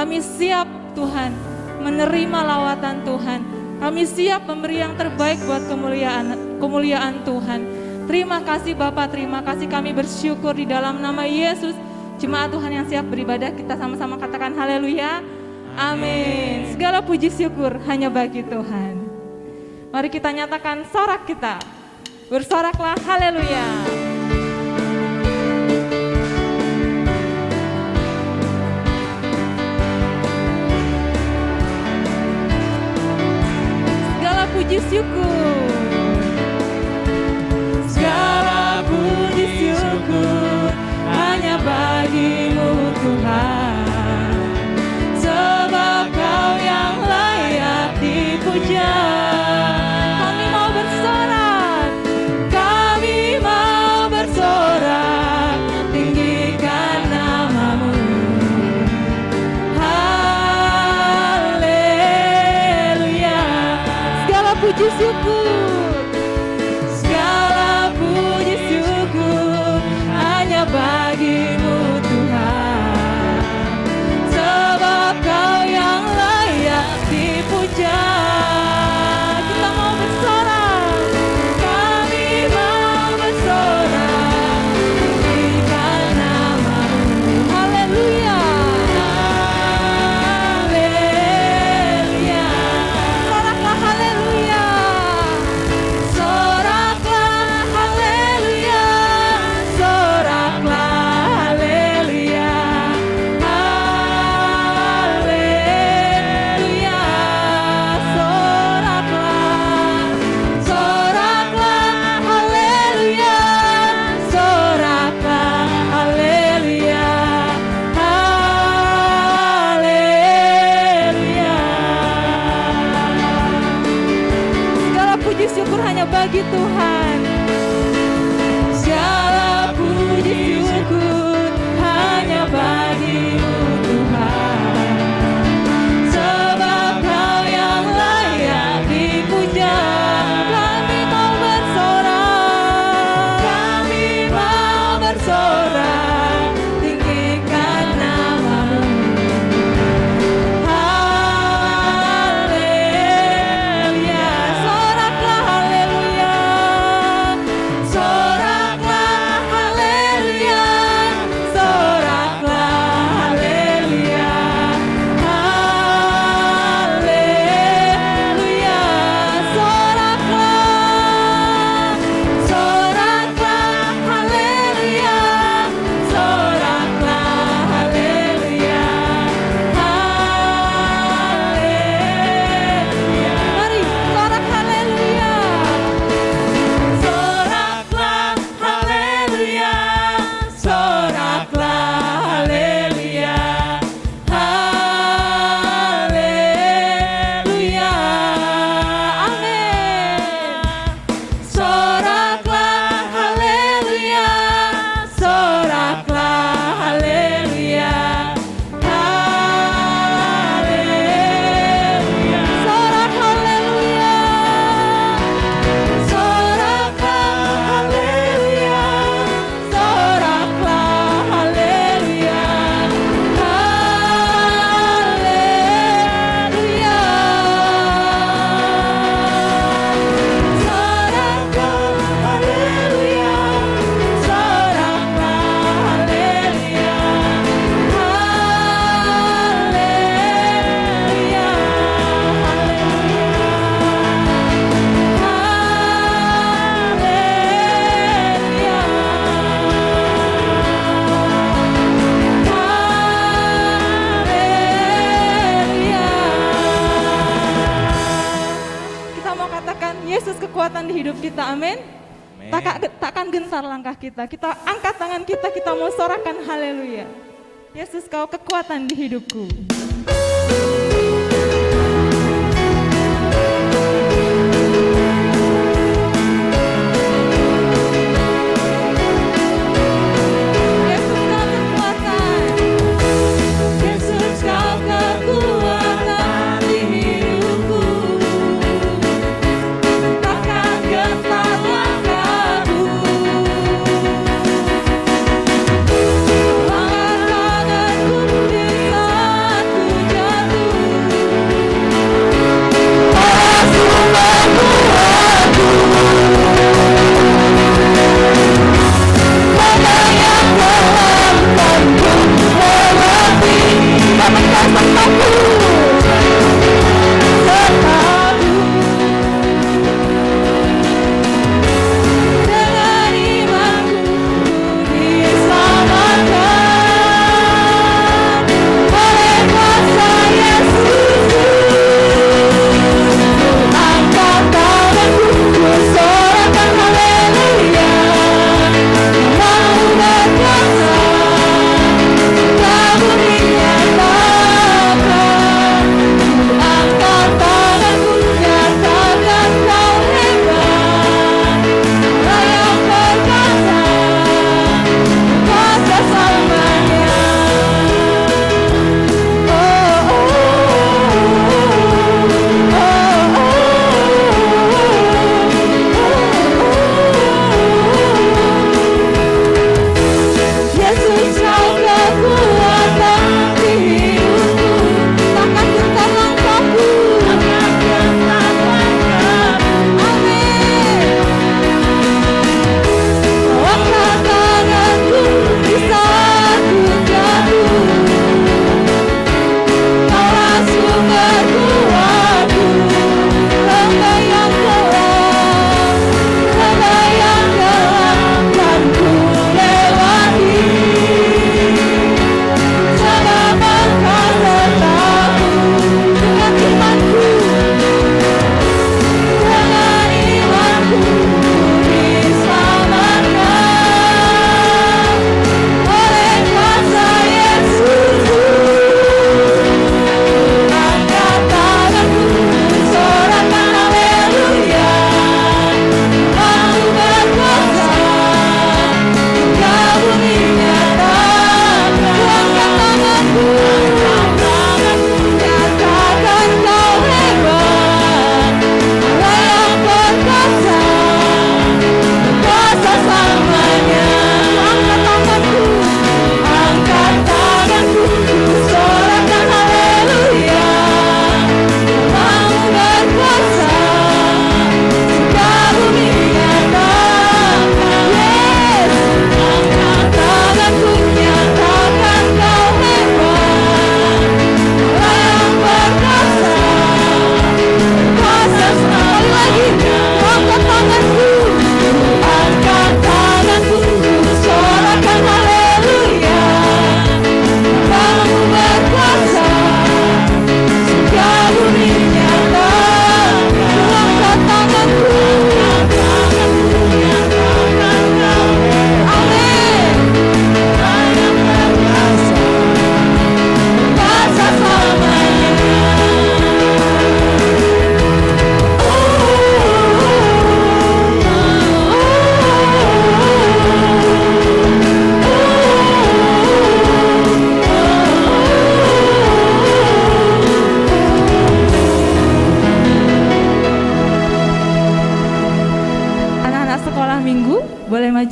Kami siap Tuhan menerima lawatan Tuhan. Kami siap memberi yang terbaik buat kemuliaan Tuhan. Terima kasih Bapa, terima kasih, kami bersyukur di dalam nama Yesus. Jemaat Tuhan yang siap beribadah, kita sama-sama katakan haleluya. Amin. Segala puji syukur hanya bagi Tuhan. Mari kita nyatakan sorak kita. Bersoraklah haleluya. Segala puji syukur. Segala puji syukur hanya bagimu Tuhan. Sebab Kau yang layak dipuja. Kami mau bersorak, kami mau bersorak, tinggikan namamu. Haleluya. Segala puji syukur, segala puji syukur hanya bagimu Tuhan. Sebab Kau yang layak dipuja. Kita mau bersorak, kami mau bersorak, tinggikan namamu. Haleluya. Haleluya. Soraklah haleluya. Soraklah haleluya. Soraklah haleluya. Haleluya. Soraklah, soraklah haleluya. Soraklah haleluya. Haleluya. Segala puji syukur hanya bagi Tuhan. Segala puji syukur hanya bagimu Tuhan. Sebab Kau yang layak dipuja. Kami mau bersorak, kami mau bersorak, tinggikan namamu. Haleluya. Soraklah haleluya. Soraklah haleluya. Soraklah haleluya. Haleluya. Soraklah, soraklah haleluya. Soraklah haleluya. Haleluya. Mari sorak haleluya. Soraklah haleluya. Soraklah haleluya. Haleluya. Amin. Soraklah haleluya. Soraklah haleluya. Haleluya. Sorak haleluya. Soraklah haleluya. Soraklah haleluya. Haleluya. Soraklah haleluya. Soraklah haleluya. Kita mau katakan Yesus kekuatan di hidup kita, amin. Takkan gentar langkah kita. Kita angkat tangan kita, kita mau sorakan haleluya. Yesus, Kau kekuatan di hidupku. Yesus, Kau kekuatan. Yesus, Kau kekuatan di hidupku. Takkan gentar langkahku. Langkah tanganku di saat ku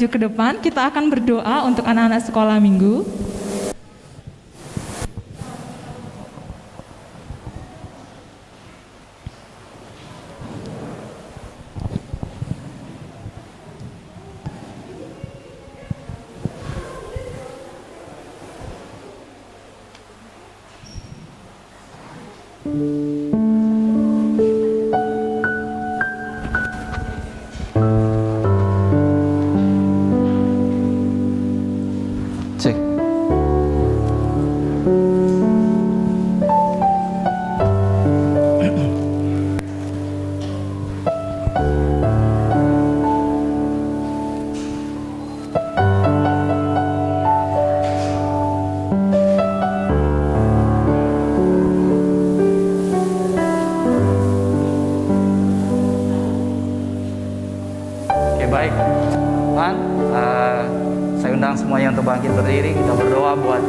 maju ke depan, kita akan berdoa untuk anak-anak sekolah minggu. Cek. Oke, baik. Tuhan, saya undang semuanya untuk bangkit berdiri. Kita berdoa buat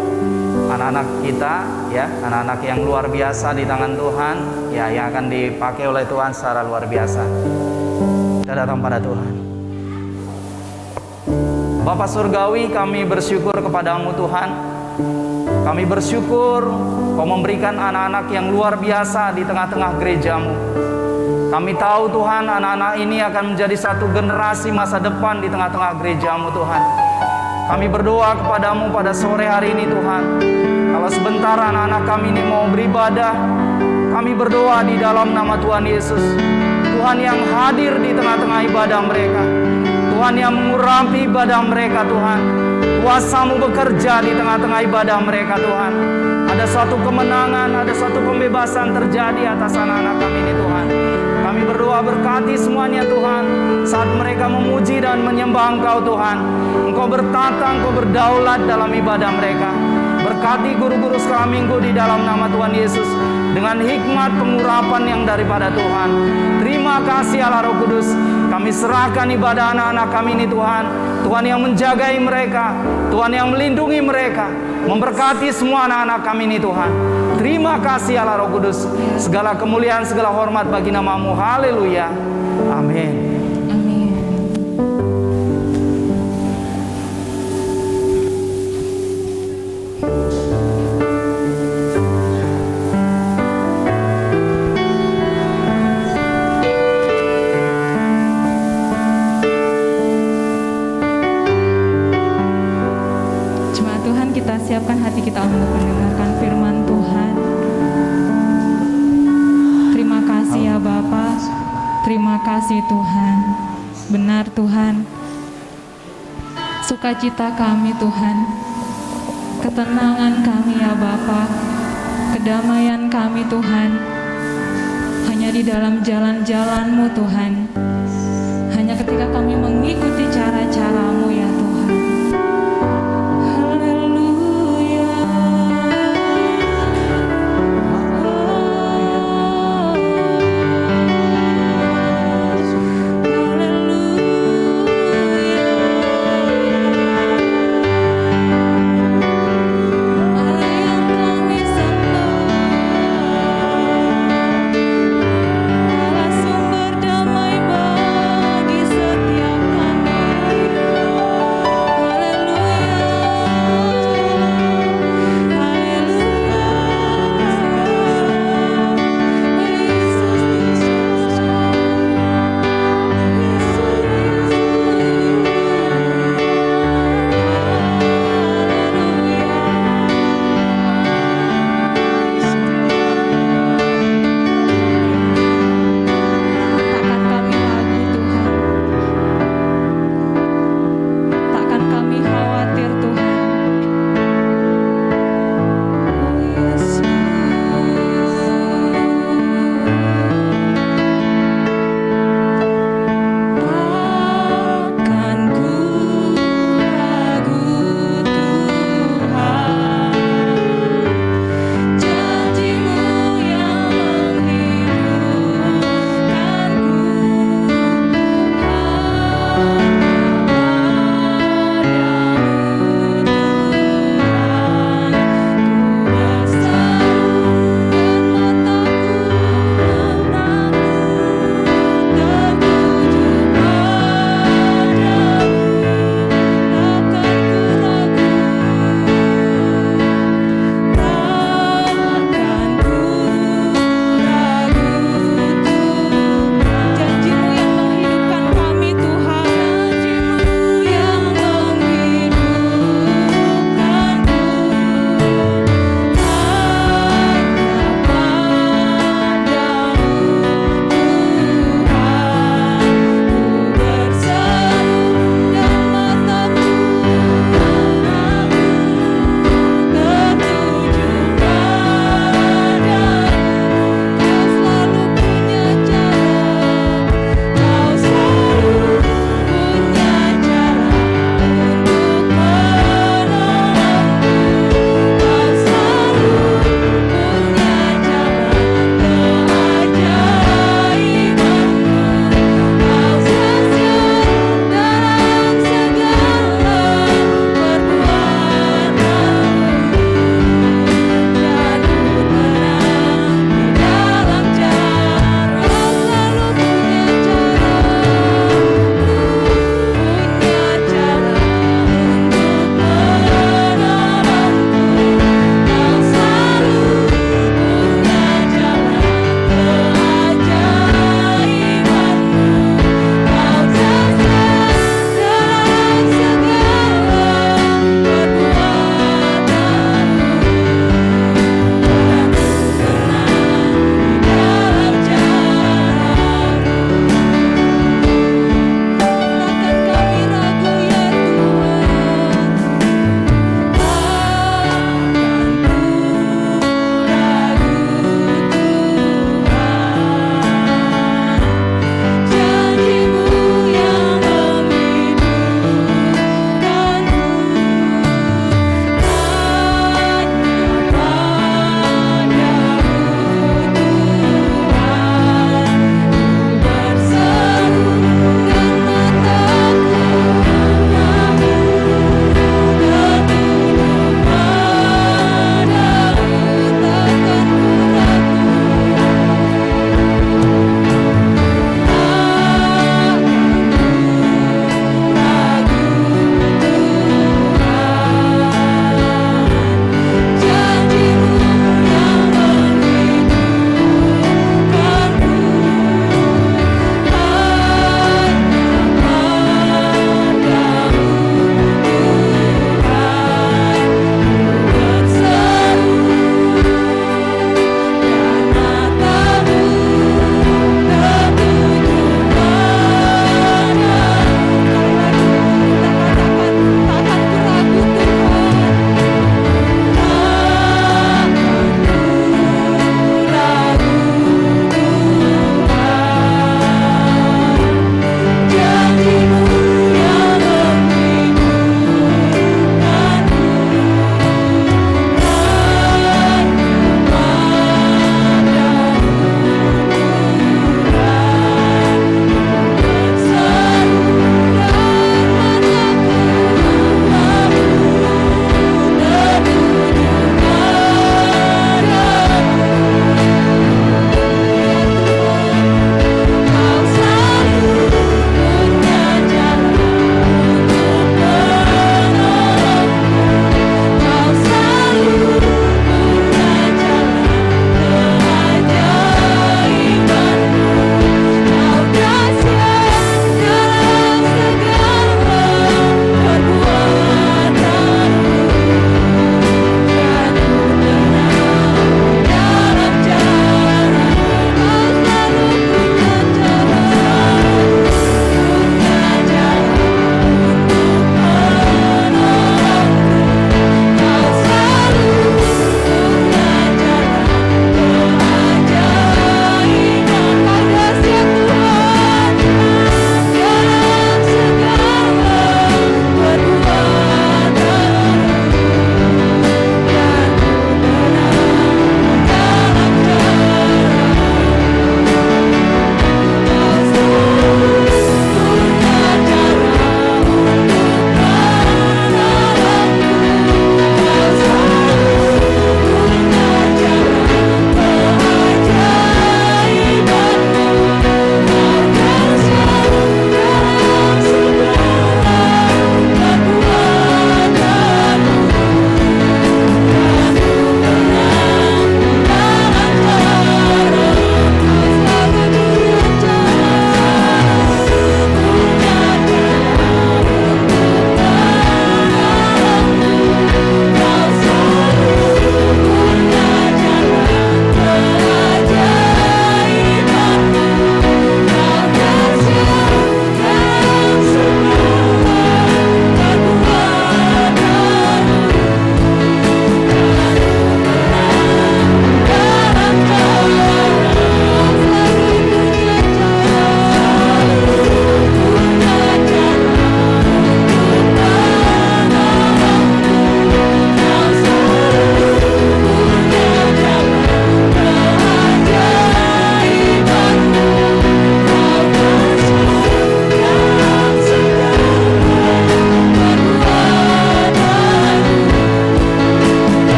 anak-anak kita, ya, anak-anak yang luar biasa di tangan Tuhan, ya, yang akan dipakai oleh Tuhan secara luar biasa. Kita datang pada Tuhan. Bapa Surgawi, kami bersyukur kepadamu Tuhan. Kami bersyukur Kau memberikan anak-anak yang luar biasa di tengah-tengah gerejamu. Kami tahu Tuhan, anak-anak ini akan menjadi satu generasi masa depan di tengah-tengah gerejamu Tuhan. Kami berdoa kepadamu pada sore hari ini Tuhan. Kalau sebentar anak-anak kami ini mau beribadah, kami berdoa di dalam nama Tuhan Yesus. Tuhan yang hadir di tengah-tengah ibadah mereka. Tuhan yang mengurapi ibadah mereka Tuhan. Kuasa-Mu bekerja di tengah-tengah ibadah mereka Tuhan. Ada suatu kemenangan, ada suatu pembebasan terjadi atas anak-anak kami ini Tuhan. Kami berdoa berkati semuanya Tuhan. Saat mereka memuji dan menyembah Engkau Tuhan, Engkau bertata, Engkau berdaulat dalam ibadah mereka. Berkati guru-guru sekolah minggu di dalam nama Tuhan Yesus, dengan hikmat pengurapan yang daripada Tuhan. Terima kasih Allah Roh Kudus. Kami serahkan ibadah anak-anak kami ini Tuhan. Tuhan yang menjagai mereka, Tuhan yang melindungi mereka, memberkati semua anak-anak kami ini Tuhan. Terima kasih Allah Roh Kudus. Segala kemuliaan, segala hormat bagi nama-Mu. Haleluya. Amin. Siapkan hati kita untuk mendengarkan firman Tuhan. Terima kasih ya Bapa. Terima kasih Tuhan. Benar Tuhan. Sukacita kami Tuhan. Ketenangan kami ya Bapa. Kedamaian kami Tuhan. Hanya di dalam jalan-jalan-Mu Tuhan. Hanya ketika kami mengikuti cara-cara-Mu ya Tuhan. Sumber damai bagi setiap kami.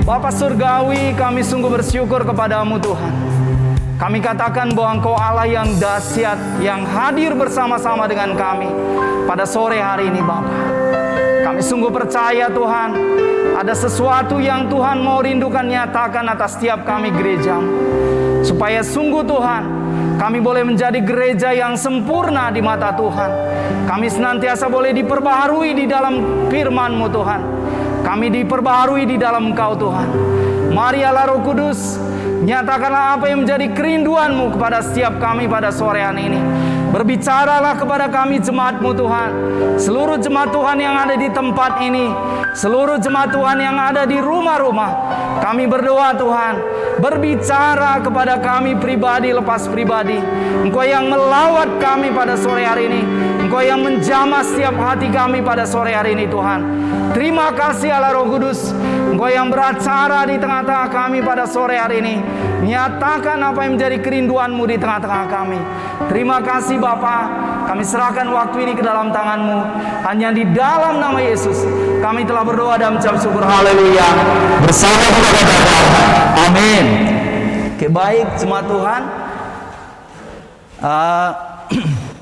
Bapa Surgawi, kami sungguh bersyukur kepadamu Tuhan. Kami katakan bahwa Engkau Allah yang dahsyat, yang hadir bersama-sama dengan kami pada sore hari ini Bapa. Kami sungguh percaya Tuhan, ada sesuatu yang Tuhan mau rindukan nyatakan atas setiap kami gereja-Mu. Supaya sungguh Tuhan, kami boleh menjadi gereja yang sempurna di mata Tuhan. Kami senantiasa boleh diperbaharui di dalam firman-Mu Tuhan. Kami diperbaharui di dalam Engkau Tuhan. Mari Allah Roh Kudus, nyatakanlah apa yang menjadi kerinduan-Mu kepada setiap kami pada sore hari ini. Berbicaralah kepada kami jemaat-Mu Tuhan. Seluruh jemaat Tuhan yang ada di tempat ini, seluruh jemaat Tuhan yang ada di rumah-rumah, kami berdoa Tuhan, berbicara kepada kami pribadi lepas pribadi. Engkau yang melawat kami pada sore hari ini, Engkau yang menjamah setiap hati kami pada sore hari ini Tuhan. Terima kasih Allah Roh Kudus, Engkau yang beracara di tengah-tengah kami pada sore hari ini. Nyatakan apa yang menjadi kerinduan-Mu di tengah-tengah kami. Terima kasih Bapa, kami serahkan waktu ini ke dalam tangan-Mu. Hanya di dalam nama Yesus kami telah berdoa dan mengucap syukur. Haleluya. Bersama kepada Bapa. Amin. Oke, baik jemaat Tuhan,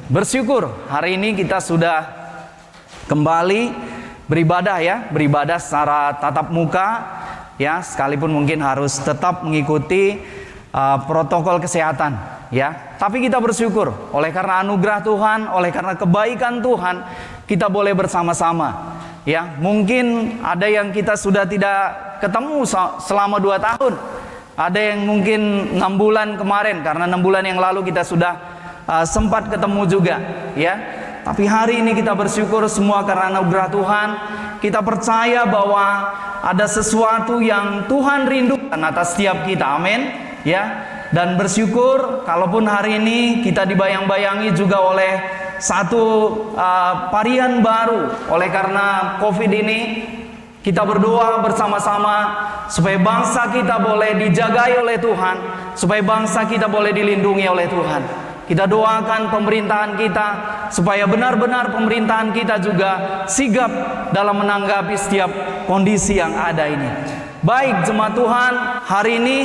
bersyukur hari ini kita sudah kembali beribadah ya, beribadah secara tatap muka ya, sekalipun mungkin harus tetap mengikuti protokol kesehatan ya. Tapi kita bersyukur oleh karena anugerah Tuhan, oleh karena kebaikan Tuhan, kita boleh bersama-sama ya. Mungkin ada yang kita sudah tidak ketemu selama 2 tahun. Ada yang mungkin 6 bulan kemarin, karena 6 bulan yang lalu kita sudah sempat ketemu juga ya. Tapi hari ini kita bersyukur semua karena anugerah Tuhan. Kita percaya bahwa ada sesuatu yang Tuhan rindukan atas setiap kita. Amin ya. Dan bersyukur kalaupun hari ini kita dibayang-bayangi juga oleh satu varian baru. Oleh karena COVID ini, kita berdoa bersama-sama supaya bangsa kita boleh dijagai oleh Tuhan, supaya bangsa kita boleh dilindungi oleh Tuhan. Kita doakan pemerintahan kita supaya benar-benar pemerintahan kita juga sigap dalam menanggapi setiap kondisi yang ada ini. Baik jemaat Tuhan, hari ini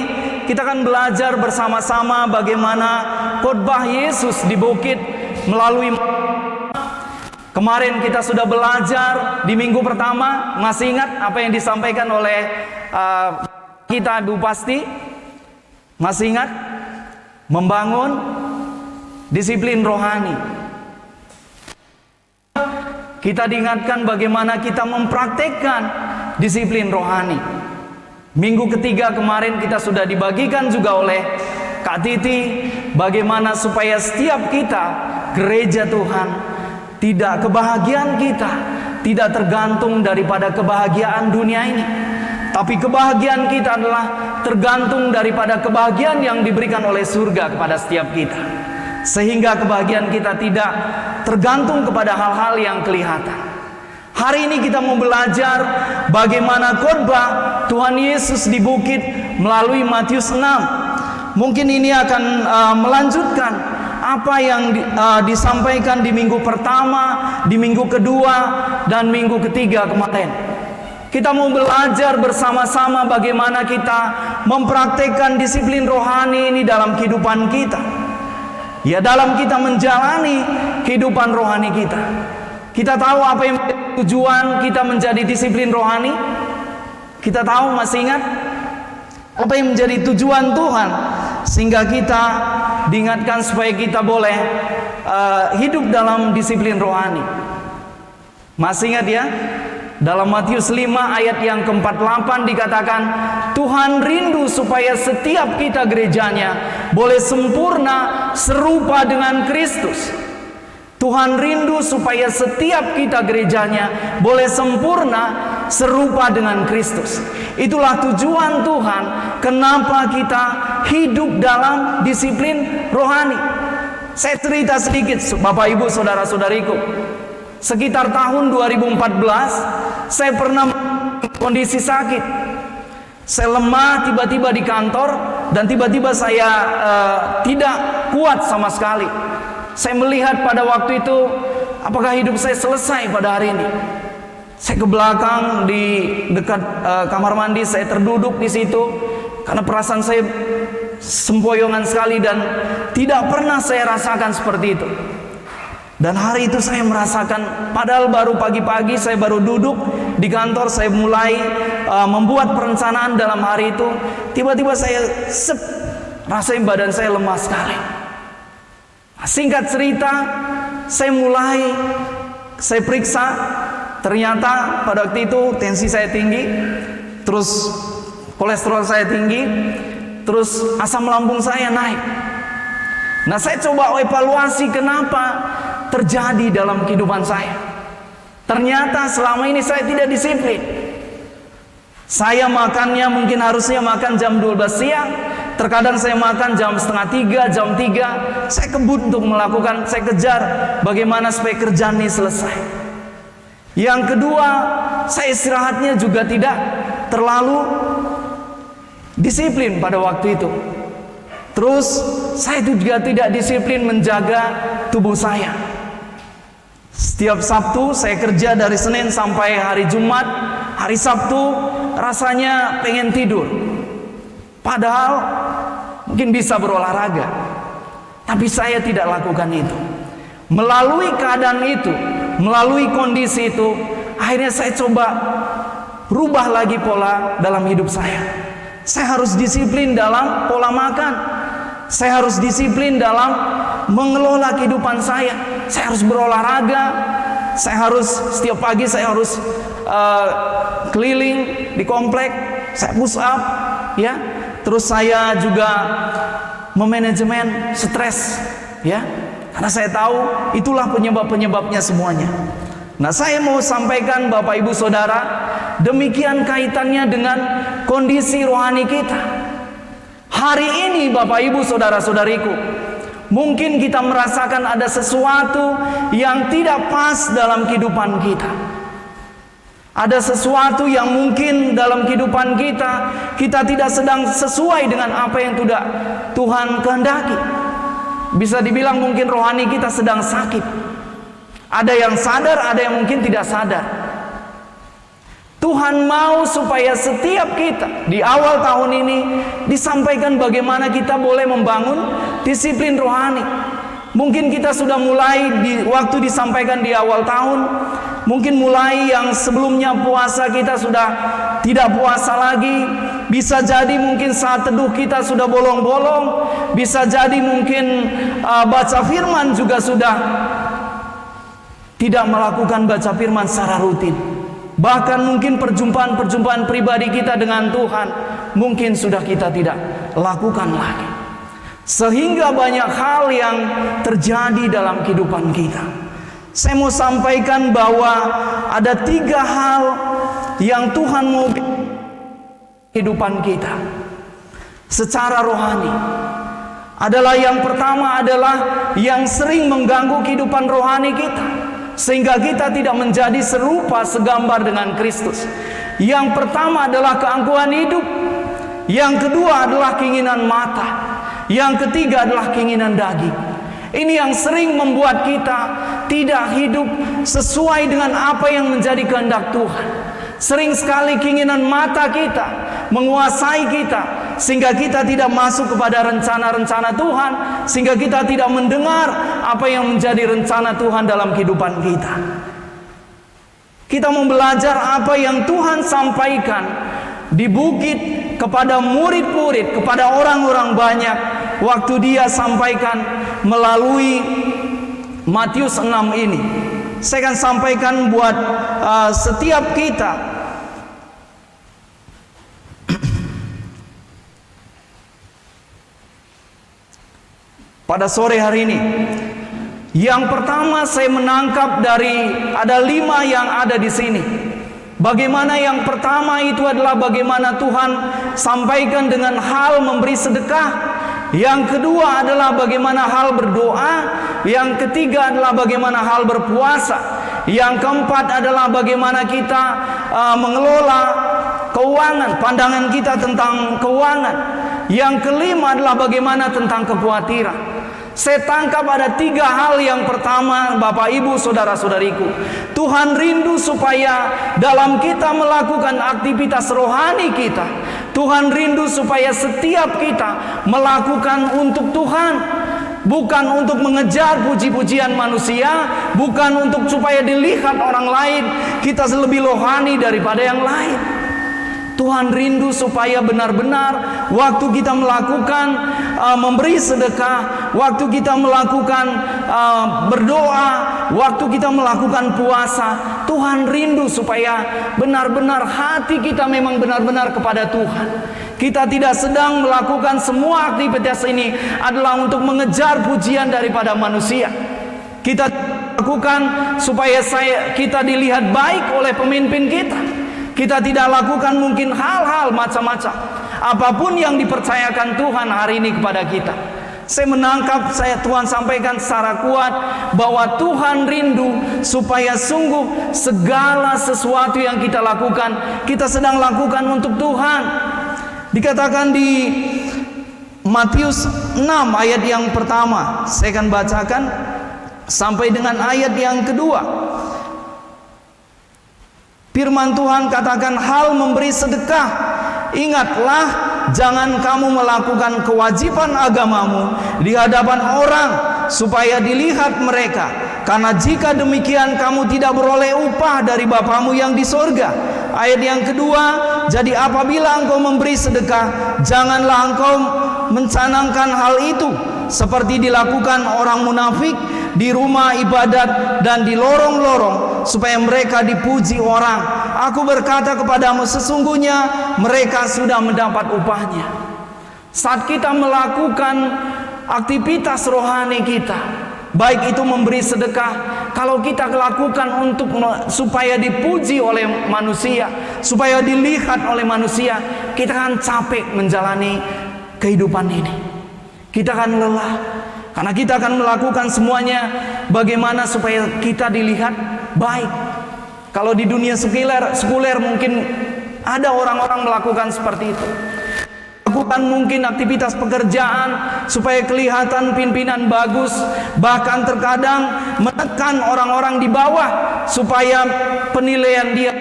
kita akan belajar bersama-sama bagaimana khotbah Yesus di bukit melalui. Kemarin kita sudah belajar di minggu pertama. Masih ingat apa yang disampaikan oleh kita Bu Pasti? Masih ingat? Membangun disiplin rohani. Kita diingatkan bagaimana kita mempraktekkan disiplin rohani. Minggu ketiga kemarin kita sudah dibagikan juga oleh Kak Titi bagaimana supaya setiap kita gereja Tuhan, tidak kebahagiaan kita tidak tergantung daripada kebahagiaan dunia ini, tapi kebahagiaan kita adalah tergantung daripada kebahagiaan yang diberikan oleh surga kepada setiap kita. Sehingga kebahagiaan kita tidak tergantung kepada hal-hal yang kelihatan. Hari ini kita mau belajar bagaimana khotbah Tuhan Yesus di bukit melalui Matius 6. Mungkin ini akan melanjutkan apa yang disampaikan di minggu pertama, di minggu kedua, dan minggu ketiga kemarin. Kita mau belajar bersama-sama bagaimana kita mempraktekkan disiplin rohani ini dalam kehidupan kita. Ya, dalam kita menjalani kehidupan rohani kita. Kita tahu apa yang tujuan kita menjadi disiplin rohani? Kita tahu, masih ingat? Apa yang menjadi tujuan Tuhan? Sehingga kita diingatkan supaya kita boleh hidup dalam disiplin rohani. Masih ingat ya? Dalam Matius 5 ayat yang ke-48 dikatakan, Tuhan rindu supaya setiap kita gerejanya boleh sempurna serupa dengan Kristus. Tuhan rindu supaya setiap kita gerejanya boleh sempurna serupa dengan Kristus. Itulah tujuan Tuhan kenapa kita hidup dalam disiplin rohani. Saya cerita sedikit Bapak Ibu saudara-saudariku. Sekitar tahun 2014 saya pernah kondisi sakit. Saya lemah tiba-tiba di kantor, dan tiba-tiba saya tidak kuat sama sekali. Saya melihat pada waktu itu apakah hidup saya selesai pada hari ini. Saya ke belakang di dekat kamar mandi, saya terduduk di situ karena perasaan saya sempoyongan sekali dan tidak pernah saya rasakan seperti itu. Dan hari itu saya merasakan, padahal baru pagi-pagi saya baru duduk di kantor, saya mulai membuat perencanaan dalam hari itu. Tiba-tiba saya rasanya badan saya lemas sekali. Singkat cerita, saya periksa, ternyata pada waktu itu tensi saya tinggi, terus kolesterol saya tinggi, terus asam lambung saya naik. Nah, saya coba evaluasi kenapa terjadi dalam kehidupan saya. Ternyata selama ini saya tidak disiplin. Saya makannya mungkin harusnya makan jam 12 siang, terkadang saya makan jam setengah 3, jam 3. Saya kebut untuk melakukan, saya kejar bagaimana supaya kerjaan ini selesai. Yang kedua, saya istirahatnya juga tidak terlalu disiplin pada waktu itu. Terus saya juga tidak disiplin menjaga tubuh saya. Setiap Sabtu saya kerja dari Senin sampai hari Jumat. Hari Sabtu rasanya pengen tidur, padahal mungkin bisa berolahraga, tapi saya tidak lakukan itu. Melalui keadaan itu, melalui kondisi itu, akhirnya saya coba rubah lagi pola dalam hidup saya. Saya harus disiplin dalam pola makan. Saya harus disiplin dalam mengelola kehidupan saya. Saya harus berolahraga. Saya harus setiap pagi saya harus keliling di komplek. Saya push up, ya. Terus saya juga memanajemen stres, ya. Karena saya tahu itulah penyebab-penyebabnya semuanya. Nah, saya mau sampaikan Bapak Ibu Saudara, demikian kaitannya dengan kondisi rohani kita. Hari ini Bapak Ibu Saudara-saudariku, mungkin kita merasakan ada sesuatu yang tidak pas dalam kehidupan kita. Ada sesuatu yang mungkin dalam kehidupan kita tidak sedang sesuai dengan apa yang Tuhan kehendaki. Bisa dibilang mungkin rohani kita sedang sakit. Ada yang sadar, ada yang mungkin tidak sadar. Tuhan mau supaya setiap kita di awal tahun ini disampaikan bagaimana kita boleh membangun disiplin rohani. Mungkin kita sudah mulai waktu disampaikan di awal tahun. Mungkin mulai yang sebelumnya puasa kita sudah tidak puasa lagi. Bisa jadi mungkin saat teduh kita sudah bolong-bolong. Bisa jadi mungkin baca firman juga sudah tidak melakukan baca firman secara rutin. Bahkan mungkin perjumpaan-perjumpaan pribadi kita dengan Tuhan mungkin sudah kita tidak lakukan lagi. Sehingga banyak hal yang terjadi dalam kehidupan kita. Saya mau sampaikan bahwa ada 3 hal yang Tuhan mau kehidupan kita secara rohani. Adalah yang pertama adalah yang sering mengganggu kehidupan rohani kita, sehingga kita tidak menjadi serupa segambar dengan Kristus. Yang pertama adalah keangkuhan hidup. Yang kedua adalah keinginan mata. Yang ketiga adalah keinginan daging. Ini yang sering membuat kita tidak hidup sesuai dengan apa yang menjadi kehendak Tuhan. Sering sekali keinginan mata kita menguasai kita, sehingga kita tidak masuk kepada rencana-rencana Tuhan, sehingga kita tidak mendengar apa yang menjadi rencana Tuhan dalam kehidupan kita. Kita mau belajar apa yang Tuhan sampaikan di bukit kepada murid-murid, kepada orang-orang banyak, waktu Dia sampaikan melalui Matius 6 ini. Saya akan sampaikan buat setiap kita. Pada sore hari ini, yang pertama saya menangkap dari ada 5 yang ada di sini. Bagaimana yang pertama itu adalah bagaimana Tuhan sampaikan dengan hal memberi sedekah. Yang kedua adalah bagaimana hal berdoa. Yang ketiga adalah bagaimana hal berpuasa. Yang keempat adalah bagaimana kita mengelola keuangan, pandangan kita tentang keuangan. Yang kelima adalah bagaimana tentang kekhawatiran. Saya tangkap ada 3 hal. Yang pertama, Bapak Ibu saudara-saudariku, Tuhan rindu supaya dalam kita melakukan aktivitas rohani kita, Tuhan rindu supaya setiap kita melakukan untuk Tuhan, bukan untuk mengejar puji-pujian manusia, bukan untuk supaya dilihat orang lain kita lebih rohani daripada yang lain. Tuhan rindu supaya benar-benar waktu kita melakukan memberi sedekah, waktu kita melakukan berdoa, waktu kita melakukan puasa, Tuhan rindu supaya benar-benar hati kita memang benar-benar kepada Tuhan. Kita tidak sedang melakukan semua aktivitas ini adalah untuk mengejar pujian daripada manusia. Kita lakukan supaya kita dilihat baik oleh pemimpin kita. Kita tidak lakukan mungkin hal-hal macam-macam. Apapun yang dipercayakan Tuhan hari ini kepada kita. Saya menangkap, Tuhan sampaikan secara kuat bahwa Tuhan rindu supaya sungguh segala sesuatu yang kita lakukan, kita sedang lakukan untuk Tuhan. Dikatakan di Matius 6 ayat yang pertama, saya akan bacakan sampai dengan ayat yang kedua. Firman Tuhan katakan, hal memberi sedekah, ingatlah jangan kamu melakukan kewajiban agamamu di hadapan orang supaya dilihat mereka, karena jika demikian kamu tidak beroleh upah dari Bapamu yang di sorga. Ayat yang kedua, jadi apabila engkau memberi sedekah, janganlah engkau mencanangkan hal itu seperti dilakukan orang munafik di rumah ibadat dan di lorong-lorong supaya mereka dipuji orang. Aku berkata kepadamu, sesungguhnya mereka sudah mendapat upahnya. Saat kita melakukan aktivitas rohani kita, baik itu memberi sedekah, kalau kita lakukan untuk supaya dipuji oleh manusia, supaya dilihat oleh manusia, kita akan capek menjalani kehidupan ini. Kita akan lelah, karena kita akan melakukan semuanya bagaimana supaya kita dilihat baik. Kalau di dunia sekuler mungkin ada orang-orang melakukan seperti itu. Lakukan mungkin aktivitas pekerjaan supaya kelihatan pimpinan bagus, bahkan terkadang menekan orang-orang di bawah supaya penilaian dia.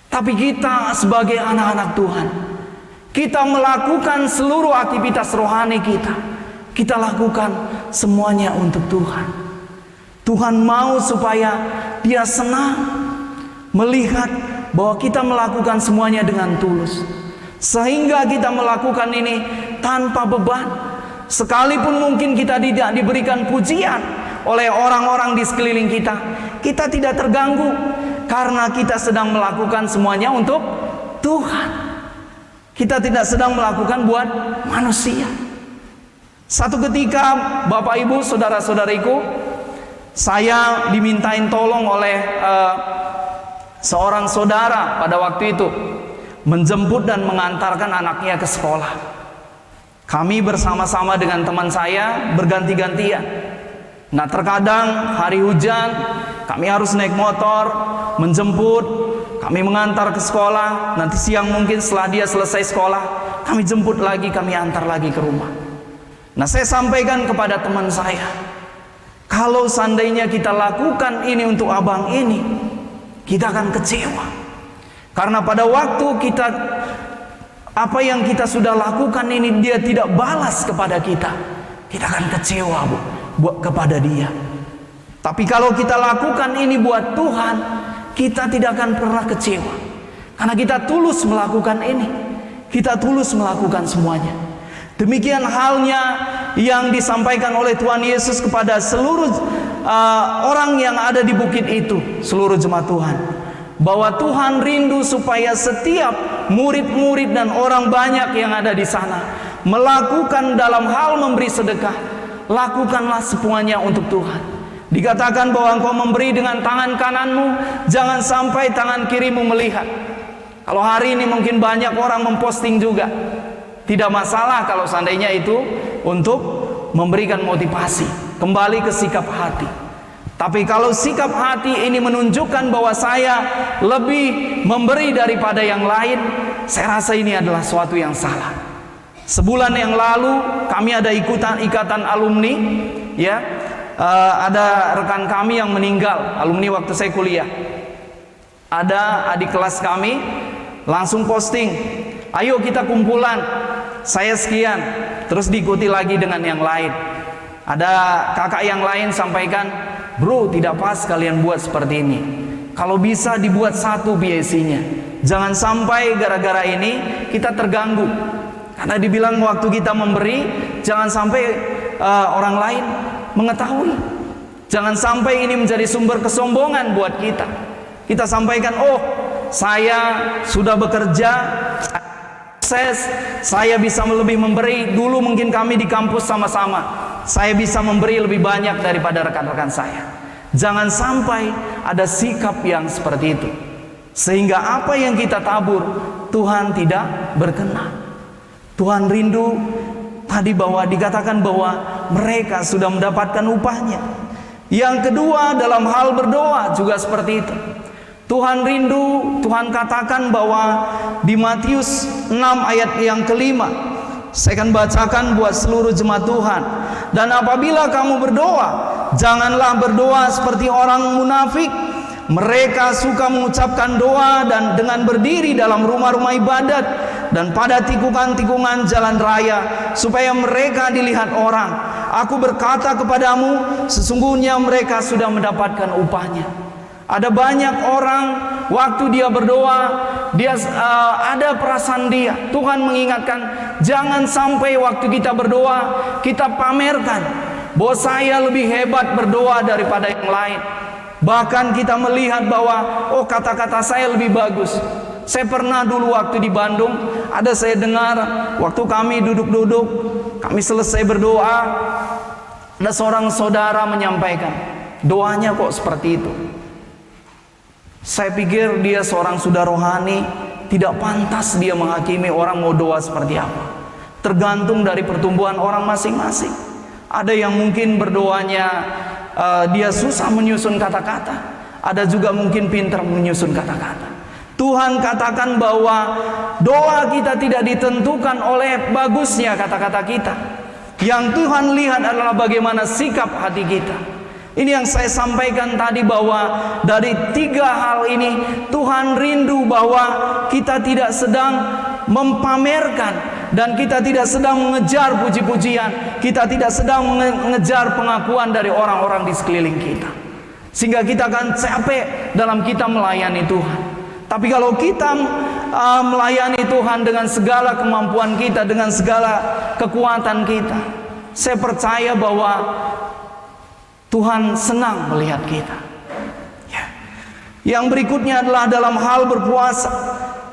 Tapi kita sebagai anak-anak Tuhan, kita melakukan seluruh aktivitas rohani kita lakukan semuanya untuk Tuhan. Tuhan mau supaya Dia senang melihat bahwa kita melakukan semuanya dengan tulus, sehingga kita melakukan ini tanpa beban. Sekalipun mungkin kita tidak diberikan pujian oleh orang-orang di sekeliling kita, kita tidak terganggu karena kita sedang melakukan semuanya untuk Tuhan. Kita tidak sedang melakukan buat manusia. Satu ketika, Bapak Ibu saudara-saudariku, saya dimintain tolong oleh seorang saudara pada waktu itu menjemput dan mengantarkan anaknya ke sekolah. Kami bersama-sama dengan teman saya berganti-gantian. Nah, terkadang hari hujan kami harus naik motor menjemput, kami mengantar ke sekolah. Nanti siang mungkin setelah dia selesai sekolah, kami jemput lagi, kami antar lagi ke rumah. Nah, saya sampaikan kepada teman saya, kalau seandainya kita lakukan ini untuk abang ini, kita akan kecewa. Karena pada waktu kita, apa yang kita sudah lakukan ini dia tidak balas kepada kita, kita akan kecewa kepada dia. Tapi kalau kita lakukan ini buat Tuhan, kita tidak akan pernah kecewa. Karena kita tulus melakukan ini, kita tulus melakukan semuanya. Demikian halnya yang disampaikan oleh Tuhan Yesus kepada seluruh orang yang ada di bukit itu, seluruh jemaat Tuhan, bahwa Tuhan rindu supaya setiap murid-murid dan orang banyak yang ada di sana melakukan dalam hal memberi sedekah. Lakukanlah semuanya untuk Tuhan. Dikatakan bahwa engkau memberi dengan tangan kananmu, jangan sampai tangan kirimu melihat. Kalau hari ini mungkin banyak orang memposting juga, tidak masalah kalau seandainya itu untuk memberikan motivasi, kembali ke sikap hati. Tapi kalau sikap hati ini menunjukkan bahwa saya lebih memberi daripada yang lain, saya rasa ini adalah suatu yang salah. Sebulan yang lalu kami ada ikatan alumni, ya. Ada rekan kami yang meninggal, alumni waktu saya kuliah. Ada adik kelas kami langsung posting, ayo kita kumpulan, saya sekian, terus diikuti lagi dengan yang lain. Ada kakak yang lain sampaikan, bro, tidak pas kalian buat seperti ini. Kalau bisa dibuat satu BSC-nya. Jangan sampai gara-gara ini kita terganggu. Karena dibilang waktu kita memberi, jangan sampai orang lain mengetahui. Jangan sampai ini menjadi sumber kesombongan buat kita. Kita sampaikan, oh, saya sudah bekerja, sukses, saya bisa lebih memberi. Dulu mungkin kami di kampus sama-sama, saya bisa memberi lebih banyak daripada rekan-rekan saya. Jangan sampai ada sikap yang seperti itu, sehingga apa yang kita tabur Tuhan tidak berkenan. Tuhan rindu tadi bahwa dikatakan bahwa mereka sudah mendapatkan upahnya. Yang kedua, dalam hal berdoa juga seperti itu. Tuhan rindu, Tuhan katakan bahwa di Matius 6 ayat yang kelima, saya akan bacakan buat seluruh jemaat Tuhan. Dan apabila kamu berdoa, janganlah berdoa seperti orang munafik. Mereka suka mengucapkan doa dan dengan berdiri dalam rumah-rumah ibadat dan pada tikungan-tikungan jalan raya, supaya mereka dilihat orang. Aku berkata kepadamu, sesungguhnya mereka sudah mendapatkan upahnya. Ada banyak orang waktu dia berdoa, dia ada perasaan dia. Tuhan mengingatkan, jangan sampai waktu kita berdoa kita pamerkan bahwa saya lebih hebat berdoa daripada yang lain. Bahkan kita melihat bahwa oh, kata-kata saya lebih bagus. Saya pernah dulu waktu di Bandung, ada saya dengar waktu kami duduk-duduk, kami selesai berdoa, ada seorang saudara menyampaikan, doanya kok seperti itu. Saya pikir dia seorang sudah rohani, tidak pantas dia menghakimi orang mau doa seperti apa. Tergantung dari pertumbuhan orang masing-masing. Ada yang mungkin berdoanya dia susah menyusun kata-kata, ada juga mungkin pintar menyusun kata-kata. Tuhan katakan bahwa doa kita tidak ditentukan oleh bagusnya kata-kata kita. Yang Tuhan lihat adalah bagaimana sikap hati kita. Ini yang saya sampaikan tadi, bahwa dari tiga hal ini Tuhan rindu bahwa kita tidak sedang mempamerkan dan kita tidak sedang mengejar puji-pujian, kita tidak sedang mengejar pengakuan dari orang-orang di sekeliling kita, sehingga kita akan capek dalam kita melayani Tuhan. Tapi kalau kita melayani Tuhan dengan segala kemampuan kita, dengan segala kekuatan kita, saya percaya bahwa Tuhan senang melihat kita. Ya. Yang berikutnya adalah dalam hal berpuasa.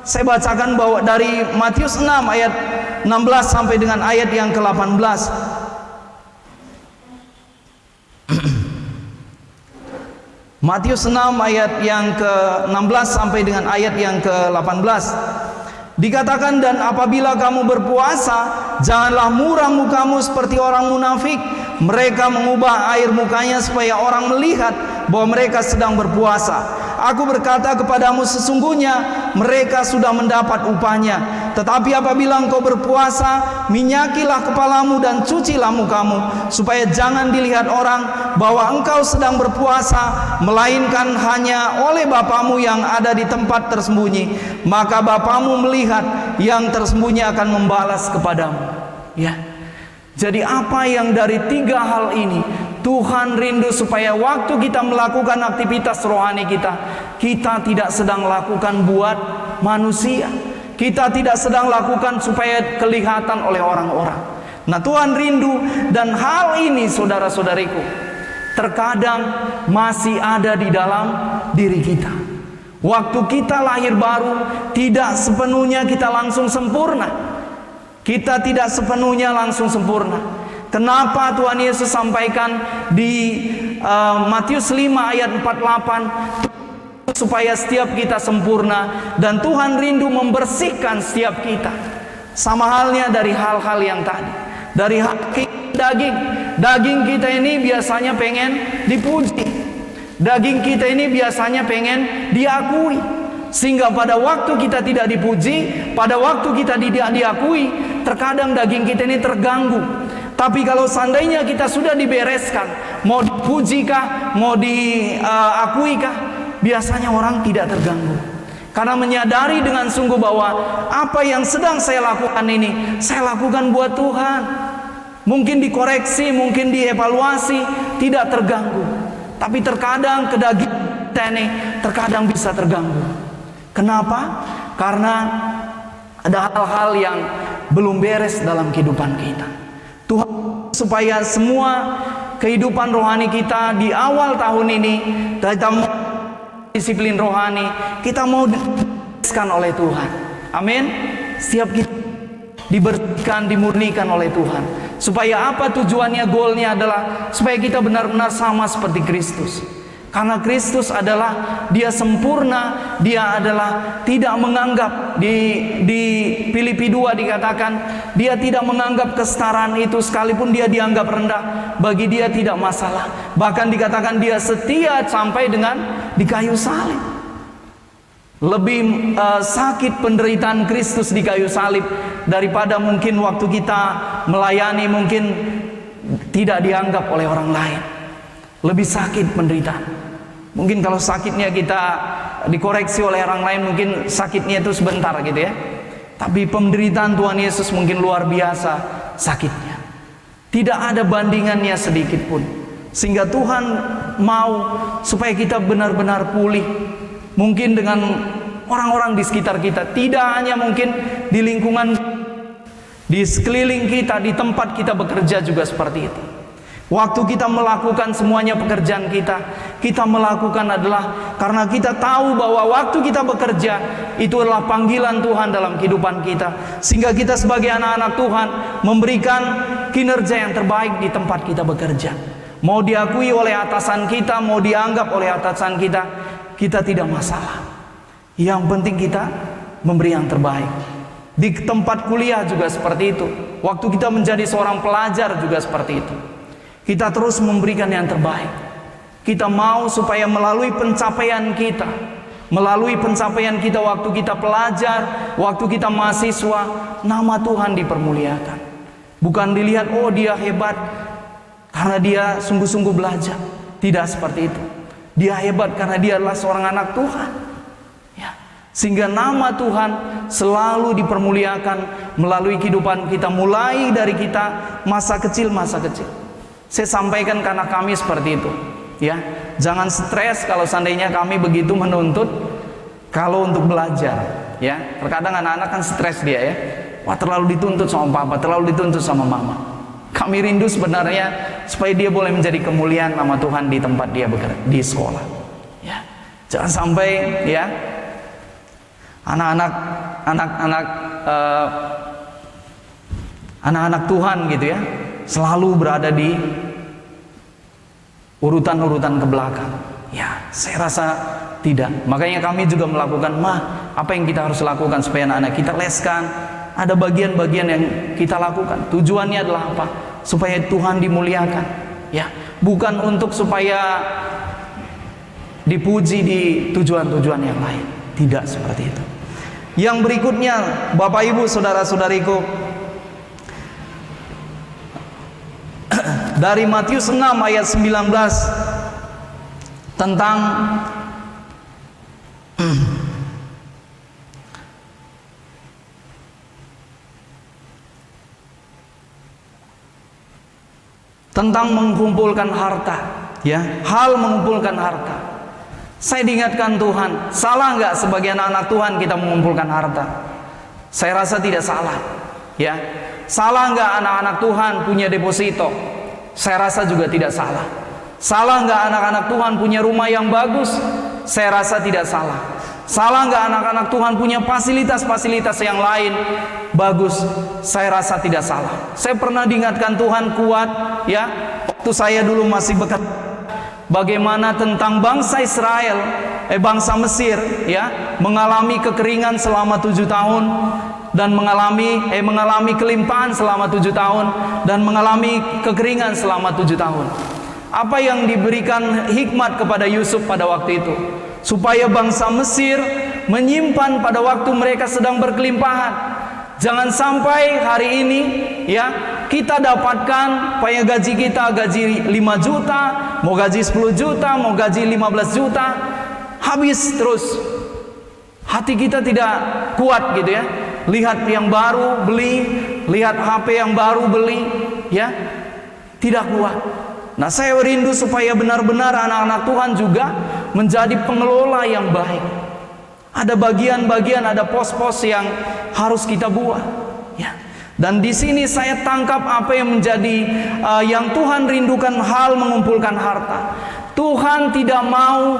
Saya bacakan bahwa dari Matius 6 ayat 16 sampai dengan ayat yang ke-18. Matius 6 ayat yang ke-16 sampai dengan ayat yang ke-18. Dikatakan, dan apabila kamu berpuasa, janganlah muram mukamu seperti orang munafik. Mereka mengubah air mukanya supaya orang melihat bahwa mereka sedang berpuasa. Aku berkata kepadamu, sesungguhnya mereka sudah mendapat upahnya. Tetapi apabila engkau berpuasa, minyakilah kepalamu dan cucilah mukamu, supaya jangan dilihat orang bahwa engkau sedang berpuasa, melainkan hanya oleh Bapamu yang ada di tempat tersembunyi. Maka Bapamu melihat yang tersembunyi akan membalas kepadamu. Ya. Jadi apa yang dari tiga hal ini Tuhan rindu supaya waktu kita melakukan aktivitas rohani kita, kita tidak sedang lakukan buat manusia, kita tidak sedang lakukan supaya kelihatan oleh orang-orang. Nah, Tuhan rindu, dan hal ini saudara-saudariku terkadang masih ada di dalam diri kita. Waktu kita lahir baru, tidak sepenuhnya kita langsung sempurna. Kita tidak sepenuhnya langsung sempurna. Kenapa Tuhan Yesus sampaikan di Matius 5 ayat 48, supaya setiap kita sempurna, dan Tuhan rindu membersihkan setiap kita. Sama halnya dari hal-hal yang tadi, dari daging kita ini biasanya pengen dipuji, daging kita ini biasanya pengen diakui. Sehingga pada waktu kita tidak dipuji, pada waktu kita tidak diakui, terkadang daging kita ini terganggu. Tapi kalau seandainya kita sudah dibereskan, mau dipuji kah, mau diakui kah, biasanya orang tidak terganggu. Karena menyadari dengan sungguh bahwa apa yang sedang saya lakukan ini, saya lakukan buat Tuhan. Mungkin dikoreksi, mungkin dievaluasi, tidak terganggu. Tapi terkadang kedaging kita ini terkadang bisa terganggu. Kenapa? Karena ada hal-hal yang belum beres dalam kehidupan kita. Tuhan supaya semua kehidupan rohani kita di awal tahun ini, dalam disiplin rohani, kita mau dibereskan oleh Tuhan. Amin. Setiap kita dibersihkan, dimurnikan oleh Tuhan. Supaya apa tujuannya, goalnya adalah supaya kita benar-benar sama seperti Kristus. Karena Kristus adalah Dia sempurna, Dia adalah tidak menganggap, di Filipi 2 dikatakan Dia tidak menganggap kesetaraan itu, sekalipun Dia dianggap rendah, bagi Dia tidak masalah. Bahkan dikatakan Dia setia sampai dengan di kayu salib. Lebih sakit penderitaan Kristus di kayu salib daripada mungkin waktu kita melayani, mungkin tidak dianggap oleh orang lain. Lebih sakit penderitaan. Mungkin kalau sakitnya kita dikoreksi oleh orang lain, mungkin sakitnya itu sebentar gitu ya. Tapi penderitaan Tuhan Yesus mungkin luar biasa sakitnya. Tidak ada bandingannya sedikit pun. Sehingga Tuhan mau supaya kita benar-benar pulih. Mungkin dengan orang-orang di sekitar kita. Tidak hanya mungkin di lingkungan, di sekeliling kita, di tempat kita bekerja juga seperti itu. Waktu kita melakukan semuanya pekerjaan kita melakukan adalah karena kita tahu bahwa waktu kita bekerja itu adalah panggilan Tuhan dalam kehidupan kita. Sehingga kita sebagai anak-anak Tuhan memberikan kinerja yang terbaik di tempat kita bekerja. Mau diakui oleh atasan kita, mau dianggap oleh atasan kita, kita tidak masalah. Yang penting kita memberi yang terbaik. Di tempat kuliah juga seperti itu. Waktu kita menjadi seorang pelajar juga seperti itu. Kita terus memberikan yang terbaik. Kita mau supaya melalui pencapaian kita, waktu kita pelajar, waktu kita mahasiswa, nama Tuhan dipermuliakan. Bukan dilihat, oh dia hebat karena dia sungguh-sungguh belajar. Tidak seperti itu. Dia hebat karena dia adalah seorang anak Tuhan. Ya. Sehingga nama Tuhan selalu dipermuliakan melalui kehidupan kita, mulai dari kita masa kecil. Saya sampaikan karena kami seperti itu, ya. Jangan stres kalau seandainya kami begitu menuntut kalau untuk belajar, ya. Terkadang anak-anak kan stres dia, ya. Wah, terlalu dituntut sama papa, terlalu dituntut sama mama. Kami rindu sebenarnya supaya dia boleh menjadi kemuliaan nama Tuhan di tempat dia bekerja, di sekolah, ya. Jangan sampai, ya, anak-anak Tuhan gitu ya, selalu berada di urutan-urutan ke belakang. Ya, saya rasa tidak. Makanya kami juga melakukan, apa yang kita harus lakukan supaya anak-anak kita leskan. Ada bagian-bagian yang kita lakukan. Tujuannya adalah apa? Supaya Tuhan dimuliakan. Ya, bukan untuk supaya dipuji di tujuan-tujuan yang lain. Tidak seperti itu. Yang berikutnya, Bapak Ibu, saudara-saudariku, dari Matius 6 ayat 19 tentang mengumpulkan harta, ya, hal mengumpulkan harta. Saya diingatkan Tuhan, salah nggak sebagai anak-anak Tuhan kita mengumpulkan harta? Saya rasa tidak salah, ya. Salah nggak anak-anak Tuhan punya deposito? Saya rasa juga tidak salah. Salah nggak anak-anak Tuhan punya rumah yang bagus? Saya rasa tidak salah. Salah nggak anak-anak Tuhan punya fasilitas-fasilitas yang lain bagus? Saya rasa tidak salah. Saya pernah diingatkan Tuhan kuat, ya, waktu saya dulu masih bekerja, bagaimana tentang bangsa Israel, bangsa Mesir, ya, mengalami kekeringan selama 7 tahun. Dan mengalami kelimpahan selama 7 tahun dan mengalami kekeringan selama 7 tahun. Apa yang diberikan hikmat kepada Yusuf pada waktu itu? Supaya bangsa Mesir menyimpan pada waktu mereka sedang berkelimpahan. Jangan sampai hari ini ya kita dapatkan supaya gaji kita gaji 5 juta, mau gaji 10 juta, mau gaji 15 juta, habis terus. Hati kita tidak kuat gitu ya. Lihat yang baru beli, lihat HP yang baru beli, ya tidak kuat. Nah, saya rindu supaya benar-benar anak-anak Tuhan juga menjadi pengelola yang baik. Ada bagian-bagian, ada pos-pos yang harus kita buat, ya. Dan di sini saya tangkap apa yang menjadi yang Tuhan rindukan, hal mengumpulkan harta. Tuhan tidak mau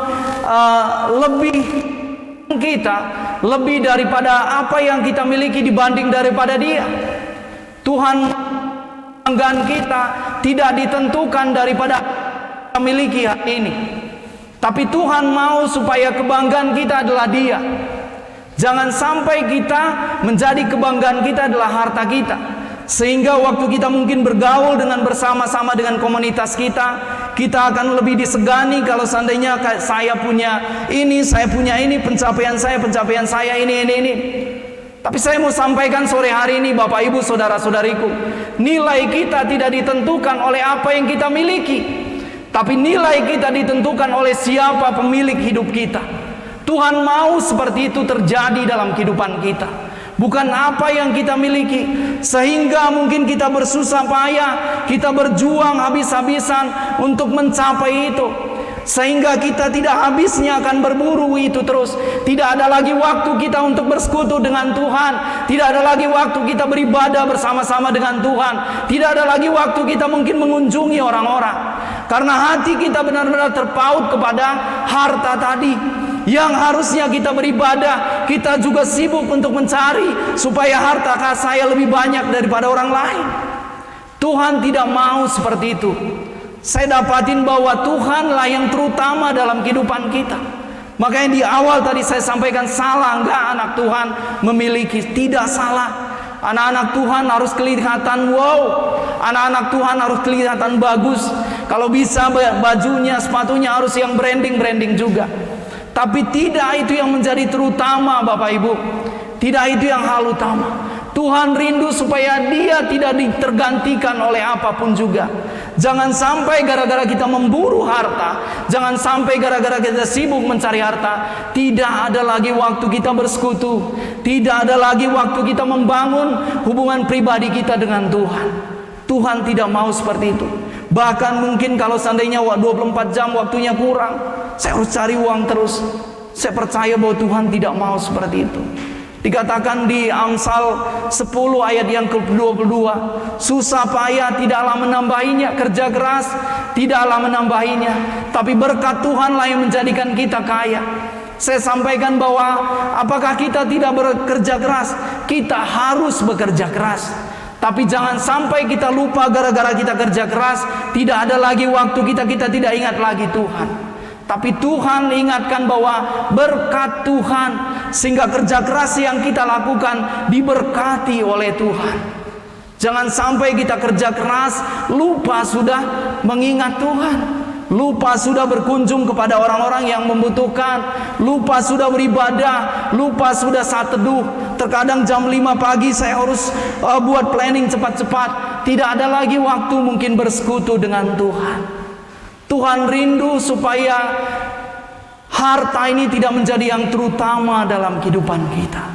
lebih kita lebih daripada apa yang kita miliki dibanding daripada Dia. Tuhan kebanggaan kita tidak ditentukan daripada kita miliki hari ini, tapi Tuhan mau supaya kebanggaan kita adalah Dia. Jangan sampai kita menjadi kebanggaan kita adalah harta kita, sehingga waktu kita mungkin bergaul dengan bersama-sama dengan komunitas kita akan lebih disegani kalau seandainya saya punya ini, pencapaian saya ini. Tapi saya mau sampaikan sore hari ini Bapak Ibu saudara-saudariku, nilai kita tidak ditentukan oleh apa yang kita miliki, tapi nilai kita ditentukan oleh siapa pemilik hidup kita. Tuhan mau seperti itu terjadi dalam kehidupan kita, bukan apa yang kita miliki. Sehingga mungkin kita bersusah payah, kita berjuang habis-habisan untuk mencapai itu, sehingga kita tidak habisnya akan berburu itu terus. Tidak ada lagi waktu kita untuk bersekutu dengan Tuhan, tidak ada lagi waktu kita beribadah bersama-sama dengan Tuhan, tidak ada lagi waktu kita mungkin mengunjungi orang-orang, karena hati kita benar-benar terpaut kepada harta tadi. Yang harusnya kita beribadah, kita juga sibuk untuk mencari supaya harta saya lebih banyak daripada orang lain. Tuhan tidak mau seperti itu. Saya dapatin bahwa Tuhanlah yang terutama dalam kehidupan kita. Makanya di awal tadi saya sampaikan, salah enggak anak Tuhan memiliki? Tidak salah. Anak-anak Tuhan harus kelihatan wow, anak-anak Tuhan harus kelihatan bagus. Kalau bisa bajunya, sepatunya harus yang branding juga. Tapi tidak itu yang menjadi terutama Bapak Ibu. Tidak itu yang hal utama. Tuhan rindu supaya Dia tidak tergantikan oleh apapun juga. Jangan sampai gara-gara kita memburu harta, jangan sampai gara-gara kita sibuk mencari harta, tidak ada lagi waktu kita bersekutu, tidak ada lagi waktu kita membangun hubungan pribadi kita dengan Tuhan. Tuhan tidak mau seperti itu. Bahkan mungkin kalau seandainya 24 jam waktunya kurang, saya harus cari uang terus. Saya percaya bahwa Tuhan tidak mau seperti itu. Dikatakan di Amsal 10 ayat yang ke-22, susah payah tidaklah menambahinya, kerja keras tidaklah menambahinya, tapi berkat Tuhanlah yang menjadikan kita kaya. Saya sampaikan bahwa apakah kita tidak bekerja keras? Kita harus bekerja keras. Tapi jangan sampai kita lupa gara-gara kita kerja keras, tidak ada lagi waktu kita tidak ingat lagi Tuhan. Tapi Tuhan ingatkan bahwa berkat Tuhan, sehingga kerja keras yang kita lakukan diberkati oleh Tuhan. Jangan sampai kita kerja keras lupa sudah mengingat Tuhan, lupa sudah berkunjung kepada orang-orang yang membutuhkan, lupa sudah beribadah, lupa sudah saat teduh. Terkadang jam 5 pagi saya harus buat planning cepat-cepat, tidak ada lagi waktu mungkin bersekutu dengan Tuhan. Tuhan rindu supaya harta ini tidak menjadi yang terutama dalam kehidupan kita.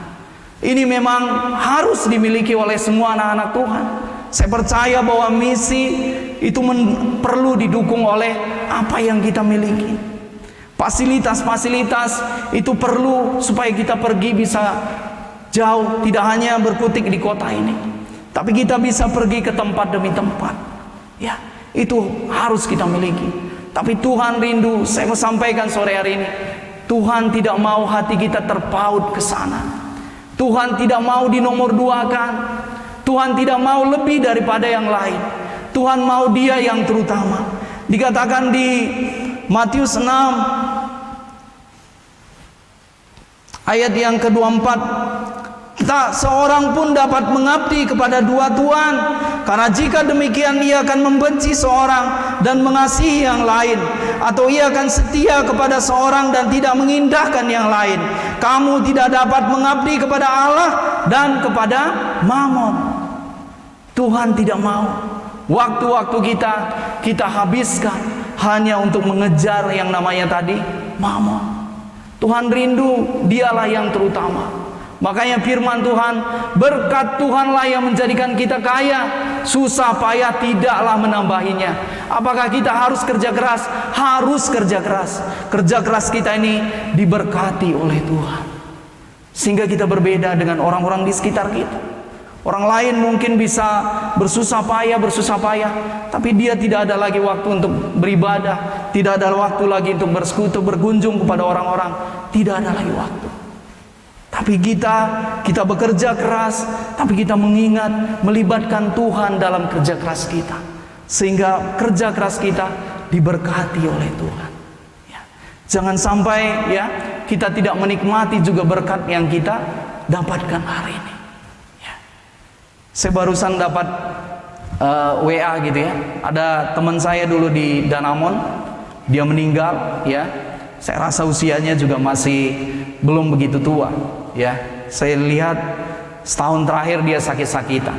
Ini memang harus dimiliki oleh semua anak-anak Tuhan. Saya percaya bahwa misi itu perlu didukung oleh apa yang kita miliki. Fasilitas-fasilitas itu perlu supaya kita pergi bisa jauh, tidak hanya berkutik di kota ini, tapi kita bisa pergi ke tempat demi tempat. Ya, itu harus kita miliki. Tapi Tuhan rindu, saya mau sampaikan sore hari ini, Tuhan tidak mau hati kita terpaut ke sana. Tuhan tidak mau dinomorduakan. Tuhan tidak mau lebih daripada yang lain. Tuhan mau Dia yang terutama. Dikatakan di Matius 6 ayat yang ke-24, tak seorang pun dapat mengabdi kepada dua tuan, karena jika demikian ia akan membenci seorang dan mengasihi yang lain, atau ia akan setia kepada seorang dan tidak mengindahkan yang lain. kamu tidak dapat mengabdi kepada Allah dan kepada Mammon. Tuhan tidak mau waktu-waktu kita habiskan hanya untuk mengejar yang namanya tadi Mammon. Tuhan rindu, dialah yang terutama. Makanya firman Tuhan, berkat Tuhanlah yang menjadikan kita kaya, susah payah tidaklah menambahinya. Apakah kita harus kerja keras? Harus kerja keras. Kerja keras kita ini diberkati oleh Tuhan, sehingga kita berbeda dengan orang-orang di sekitar kita. Orang lain mungkin bisa bersusah payah, tapi dia tidak ada lagi waktu untuk beribadah, tidak ada waktu lagi untuk bersekutu, berkunjung kepada orang-orang, tidak ada lagi waktu. Tapi kita bekerja keras, tapi kita mengingat, melibatkan Tuhan dalam kerja keras kita, sehingga kerja keras kita diberkati oleh Tuhan. Ya. Jangan sampai ya kita tidak menikmati juga berkat yang kita dapatkan hari ini. Ya. Saya barusan dapat WA gitu ya. Ada teman saya dulu di Danamon, dia meninggal ya. Saya rasa usianya juga masih belum begitu tua. Ya, saya lihat setahun terakhir dia sakit-sakitan.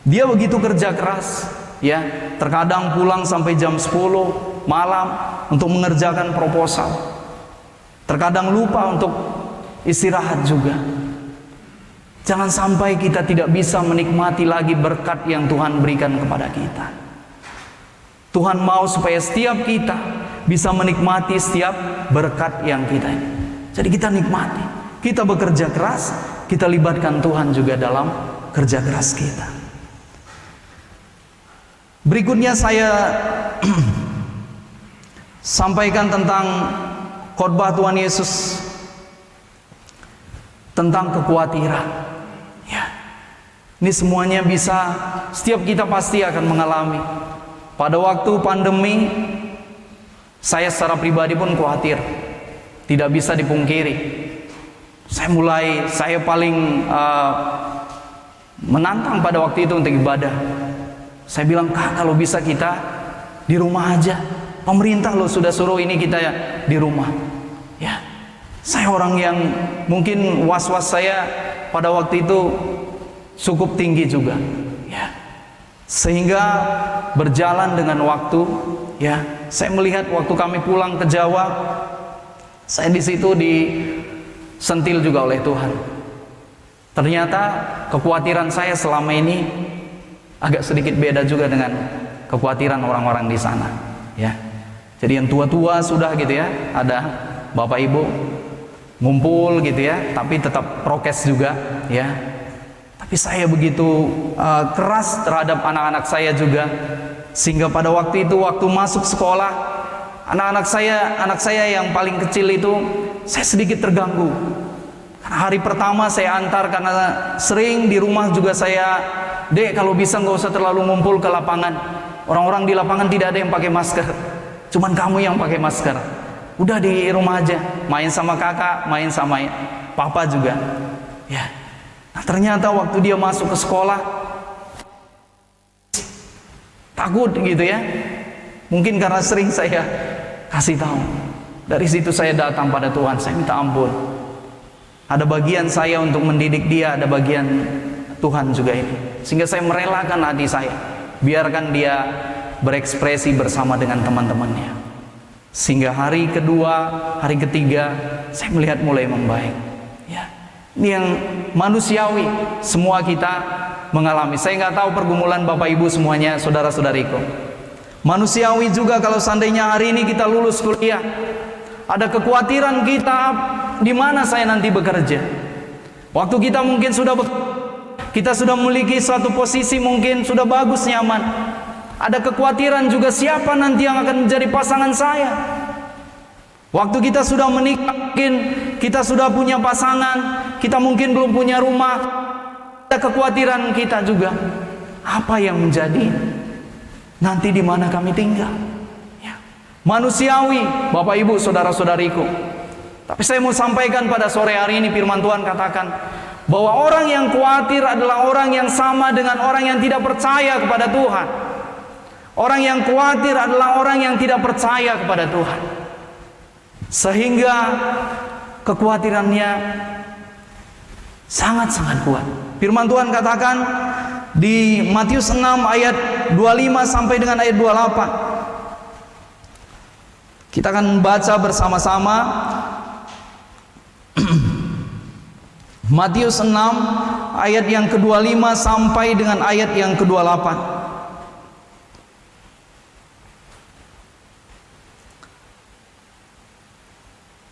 Dia begitu kerja keras, ya, terkadang pulang sampai jam 10 malam untuk mengerjakan proposal. Terkadang lupa untuk istirahat juga. Jangan sampai kita tidak bisa menikmati lagi berkat yang Tuhan berikan kepada kita. Tuhan mau supaya setiap kita bisa menikmati setiap berkat yang kita ini. Jadi kita nikmati. Kita bekerja keras, kita libatkan Tuhan juga dalam kerja keras kita. Berikutnya saya sampaikan tentang khotbah Tuhan Yesus tentang kekhawatiran. Ya. Ini semuanya bisa, setiap kita pasti akan mengalami. Pada waktu pandemi, saya secara pribadi pun khawatir, tidak bisa dipungkiri. Saya paling menantang pada waktu itu untuk ibadah. Saya bilang, Kak, kalau bisa kita di rumah aja. Pemerintah loh sudah suruh ini kita ya di rumah. Ya, saya orang yang mungkin was-was saya pada waktu itu cukup tinggi juga. Ya, sehingga berjalan dengan waktu. Ya, saya melihat waktu kami pulang ke Jawa, saya di situ sentil juga oleh Tuhan. Ternyata kekhawatiran saya selama ini agak sedikit beda juga dengan kekhawatiran orang-orang di sana. Ya, jadi yang tua-tua sudah gitu ya, ada bapak ibu ngumpul gitu ya, tapi tetap prokes juga ya. Tapi saya begitu keras terhadap anak-anak saya juga, sehingga pada waktu itu waktu masuk sekolah, anak saya yang paling kecil itu saya sedikit terganggu. Karena hari pertama saya antar, karena sering di rumah juga saya, Dek, kalau bisa nggak usah terlalu ngumpul ke lapangan. Orang-orang di lapangan tidak ada yang pakai masker, cuman kamu yang pakai masker. Udah di rumah aja, main sama kakak, main sama papa juga. Ya. Nah, ternyata waktu dia masuk ke sekolah, takut gitu ya. Mungkin karena sering saya kasih tahu. Dari situ saya datang pada Tuhan, saya minta ampun. Ada bagian saya untuk mendidik dia, ada bagian Tuhan juga ini. Sehingga saya merelakan hati saya, biarkan dia berekspresi bersama dengan teman-temannya. Sehingga hari kedua, hari ketiga, saya melihat mulai membaik. Ya, ini yang manusiawi, semua kita mengalami. Saya nggak tahu pergumulan Bapak Ibu semuanya, saudara-saudariku. Manusiawi juga kalau seandainya hari ini kita lulus kuliah, ada kekhawatiran kita, di mana saya nanti bekerja. Waktu kita mungkin kita sudah memiliki suatu posisi, mungkin sudah bagus, nyaman. Ada kekhawatiran juga, siapa nanti yang akan menjadi pasangan saya. Waktu kita sudah menikah, mungkin kita sudah punya pasangan, kita mungkin belum punya rumah. Ada kekhawatiran kita juga, apa yang menjadi nanti, di mana kami tinggal. Ya. Manusiawi, Bapak Ibu, saudara-saudariku. Tapi saya mau sampaikan pada sore hari ini, firman Tuhan katakan bahwa orang yang khawatir adalah orang yang sama dengan orang yang tidak percaya kepada Tuhan. Orang yang khawatir adalah orang yang tidak percaya kepada Tuhan. Sehingga kekhawatirannya sangat-sangat kuat. Firman Tuhan katakan di Matius 6 ayat 25 sampai dengan ayat 28. Kita akan baca bersama-sama Matius 6 ayat yang ke-25 sampai dengan ayat yang ke-28.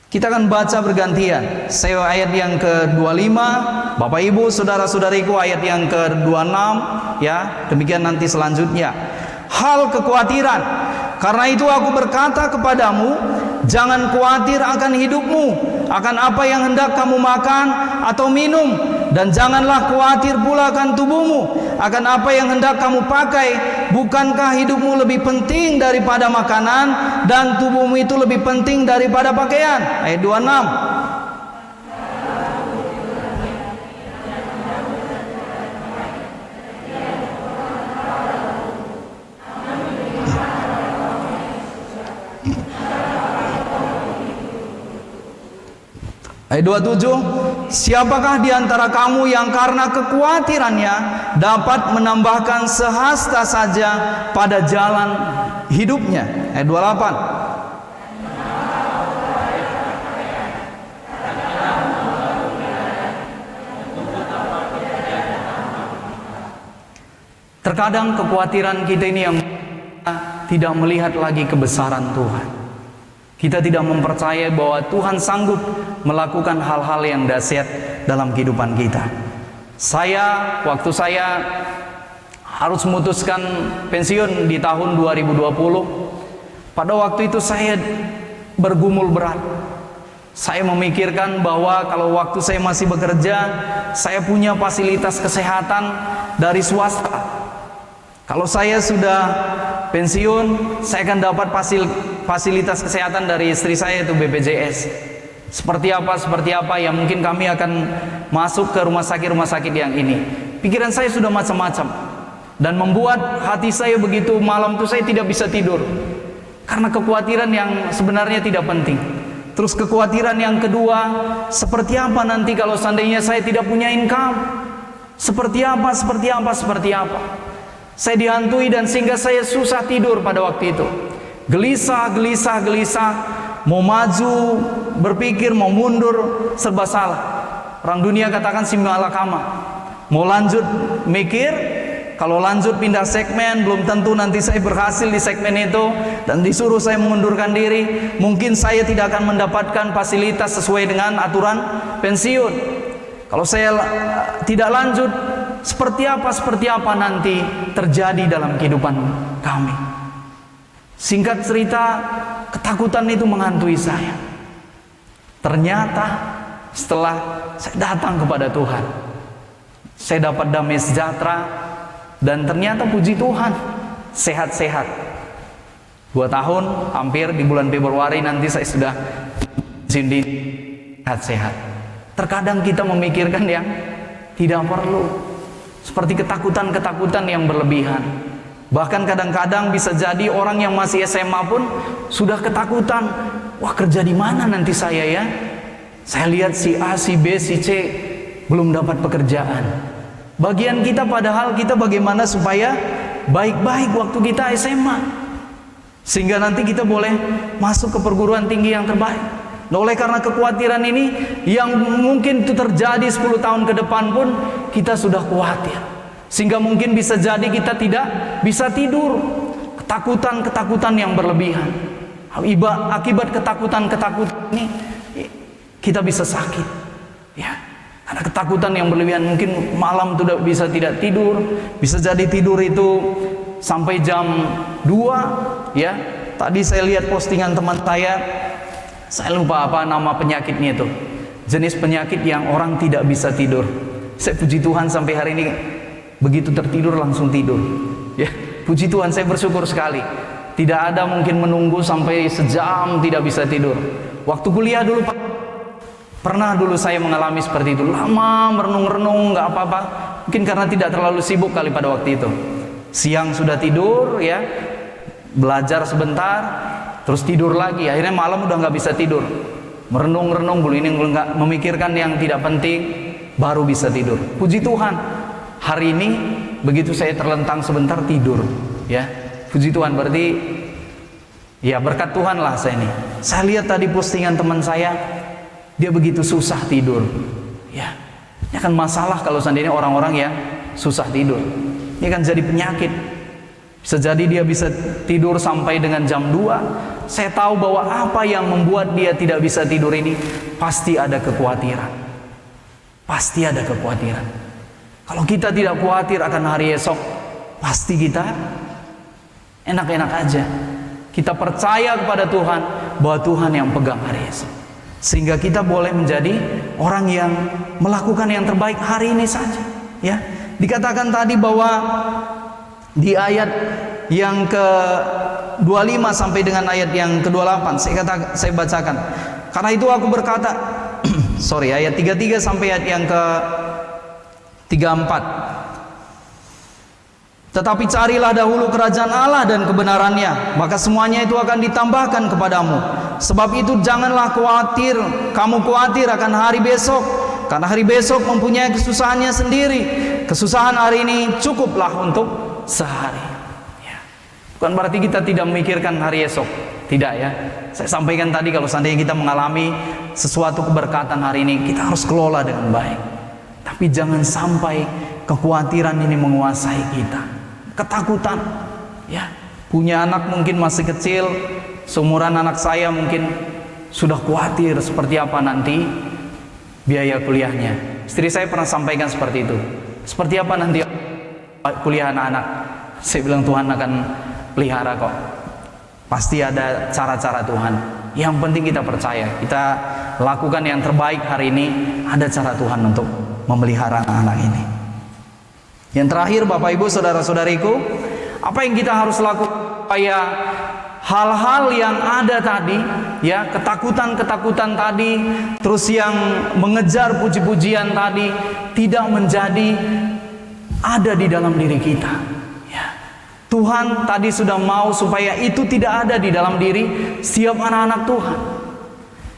Kita akan baca bergantian. Saya ayat yang ke-25, Bapak Ibu, saudara-saudariku ayat yang ke-26, ya. Demikian nanti selanjutnya. Hal kekhawatiran. Karena itu aku berkata kepadamu, jangan khawatir akan hidupmu, akan apa yang hendak kamu makan atau minum, dan janganlah khawatir pula akan tubuhmu, akan apa yang hendak kamu pakai. Bukankah hidupmu lebih penting daripada makanan, dan tubuhmu itu lebih penting daripada pakaian? Ayat 26. Ayat 27, siapakah di antara kamu yang karena kekhawatirannya dapat menambahkan sehasta saja pada jalan hidupnya? Ayat 28. Terkadang kekhawatiran kita ini yang tidak melihat lagi kebesaran Tuhan. Kita tidak mempercayai bahwa Tuhan sanggup melakukan hal-hal yang dahsyat dalam kehidupan kita. Waktu saya harus memutuskan pensiun di tahun 2020, pada waktu itu saya bergumul berat. Saya memikirkan bahwa kalau waktu saya masih bekerja, saya punya fasilitas kesehatan dari swasta. Kalau saya sudah pensiun, saya akan dapat fasilitas kesehatan dari istri saya, itu BPJS. Seperti apa ya, mungkin kami akan masuk ke rumah sakit yang ini. Pikiran saya sudah macam-macam, dan membuat hati saya begitu, malam itu saya tidak bisa tidur karena kekhawatiran yang sebenarnya tidak penting. Terus kekhawatiran yang kedua, seperti apa nanti kalau seandainya saya tidak punya income? Seperti apa? Saya dihantui, dan sehingga saya susah tidur pada waktu itu. Gelisah, mau maju, berpikir, mau mundur, serba salah. Orang dunia katakan simulakama. Mau lanjut mikir, kalau lanjut pindah segmen, belum tentu nanti saya berhasil di segmen itu, dan disuruh saya mengundurkan diri. Mungkin saya tidak akan mendapatkan fasilitas sesuai dengan aturan pensiun. Kalau saya tidak lanjut, seperti apa nanti terjadi dalam kehidupan kami. Singkat cerita, ketakutan itu menghantui saya. Ternyata setelah saya datang kepada Tuhan, saya dapat damai sejahtera, dan ternyata puji Tuhan, sehat-sehat. 2 tahun hampir, di bulan Februari nanti saya sudah sehat-sehat. Terkadang kita memikirkan yang tidak perlu, seperti ketakutan yang berlebihan. Bahkan kadang-kadang bisa jadi orang yang masih SMA pun sudah ketakutan. Wah, kerja di mana nanti saya ya? Saya lihat si A, si B, si C belum dapat pekerjaan. Bagian kita padahal kita bagaimana supaya baik-baik waktu kita SMA, sehingga nanti kita boleh masuk ke perguruan tinggi yang terbaik. Nah, oleh karena kekhawatiran ini yang mungkin itu terjadi 10 tahun ke depan pun kita sudah khawatir, sehingga mungkin bisa jadi kita tidak bisa tidur. Ketakutan yang berlebihan. Akibat ketakutan ini kita bisa sakit, ya. Karena ketakutan yang berlebihan, mungkin malam itu tidak tidur, bisa jadi tidur itu sampai jam 2, ya. Tadi saya lihat postingan teman saya lupa apa nama penyakitnya itu. Jenis penyakit yang orang tidak bisa tidur. Saya puji Tuhan sampai hari ini begitu tertidur langsung tidur. Ya, puji Tuhan, saya bersyukur sekali. Tidak ada mungkin menunggu sampai sejam tidak bisa tidur. Waktu kuliah dulu pernah saya mengalami seperti itu. Lama merenung-renung, nggak apa-apa. Mungkin karena tidak terlalu sibuk kali pada waktu itu. Siang sudah tidur, ya, belajar sebentar, terus tidur lagi. Akhirnya malam udah nggak bisa tidur. merenung-renung dulu, ini enggak, memikirkan yang tidak penting, baru bisa tidur. Puji Tuhan, hari ini begitu saya terlentang sebentar tidur, ya. Puji Tuhan, berarti ya berkat Tuhan lah saya ini. Saya lihat tadi postingan teman saya, dia begitu susah tidur, ya. Ini kan masalah kalau seandainya orang-orang yang susah tidur. Ini kan jadi penyakit. Bisa jadi dia bisa tidur sampai dengan jam 2. Saya tahu bahwa apa yang membuat dia tidak bisa tidur ini pasti ada kekhawatiran. Pasti ada kekhawatiran. Kalau kita tidak khawatir akan hari esok, pasti kita enak-enak aja. Kita percaya kepada Tuhan bahwa Tuhan yang pegang hari esok. Sehingga kita boleh menjadi orang yang melakukan yang terbaik hari ini saja, ya. Dikatakan tadi bahwa di ayat yang ke-25 sampai dengan ayat yang ke-28 saya bacakan. Karena itu aku berkata ayat 33 sampai ayat yang ke-34. Tetapi carilah dahulu kerajaan Allah dan kebenarannya, maka semuanya itu akan ditambahkan kepadamu. Sebab itu janganlah kamu khawatir akan hari besok, karena hari besok mempunyai kesusahannya sendiri. Kesusahan hari ini cukuplah untuk sehari, ya. Bukan berarti kita tidak memikirkan hari esok, tidak, ya. Saya sampaikan tadi, kalau seandainya kita mengalami sesuatu keberkatan hari ini, kita harus kelola dengan baik. Tapi jangan sampai kekhawatiran ini menguasai kita, ketakutan, ya. Punya anak mungkin masih kecil, seumuran anak saya mungkin sudah khawatir seperti apa nanti biaya kuliahnya. Istri saya pernah sampaikan seperti itu. Seperti apa nanti kuliah anak-anak? Saya bilang Tuhan akan pelihara kok. Pasti ada cara-cara Tuhan. Yang penting kita percaya, kita lakukan yang terbaik hari ini. Ada cara Tuhan untuk memelihara anak-anak ini. Yang terakhir, Bapak Ibu saudara-saudariku, apa yang kita harus lakukan supaya hal-hal yang ada tadi, ya, ketakutan-ketakutan tadi, terus yang mengejar puji-pujian tadi tidak menjadi ada di dalam diri kita, ya. Tuhan tadi sudah mau supaya itu tidak ada di dalam diri setiap anak-anak Tuhan.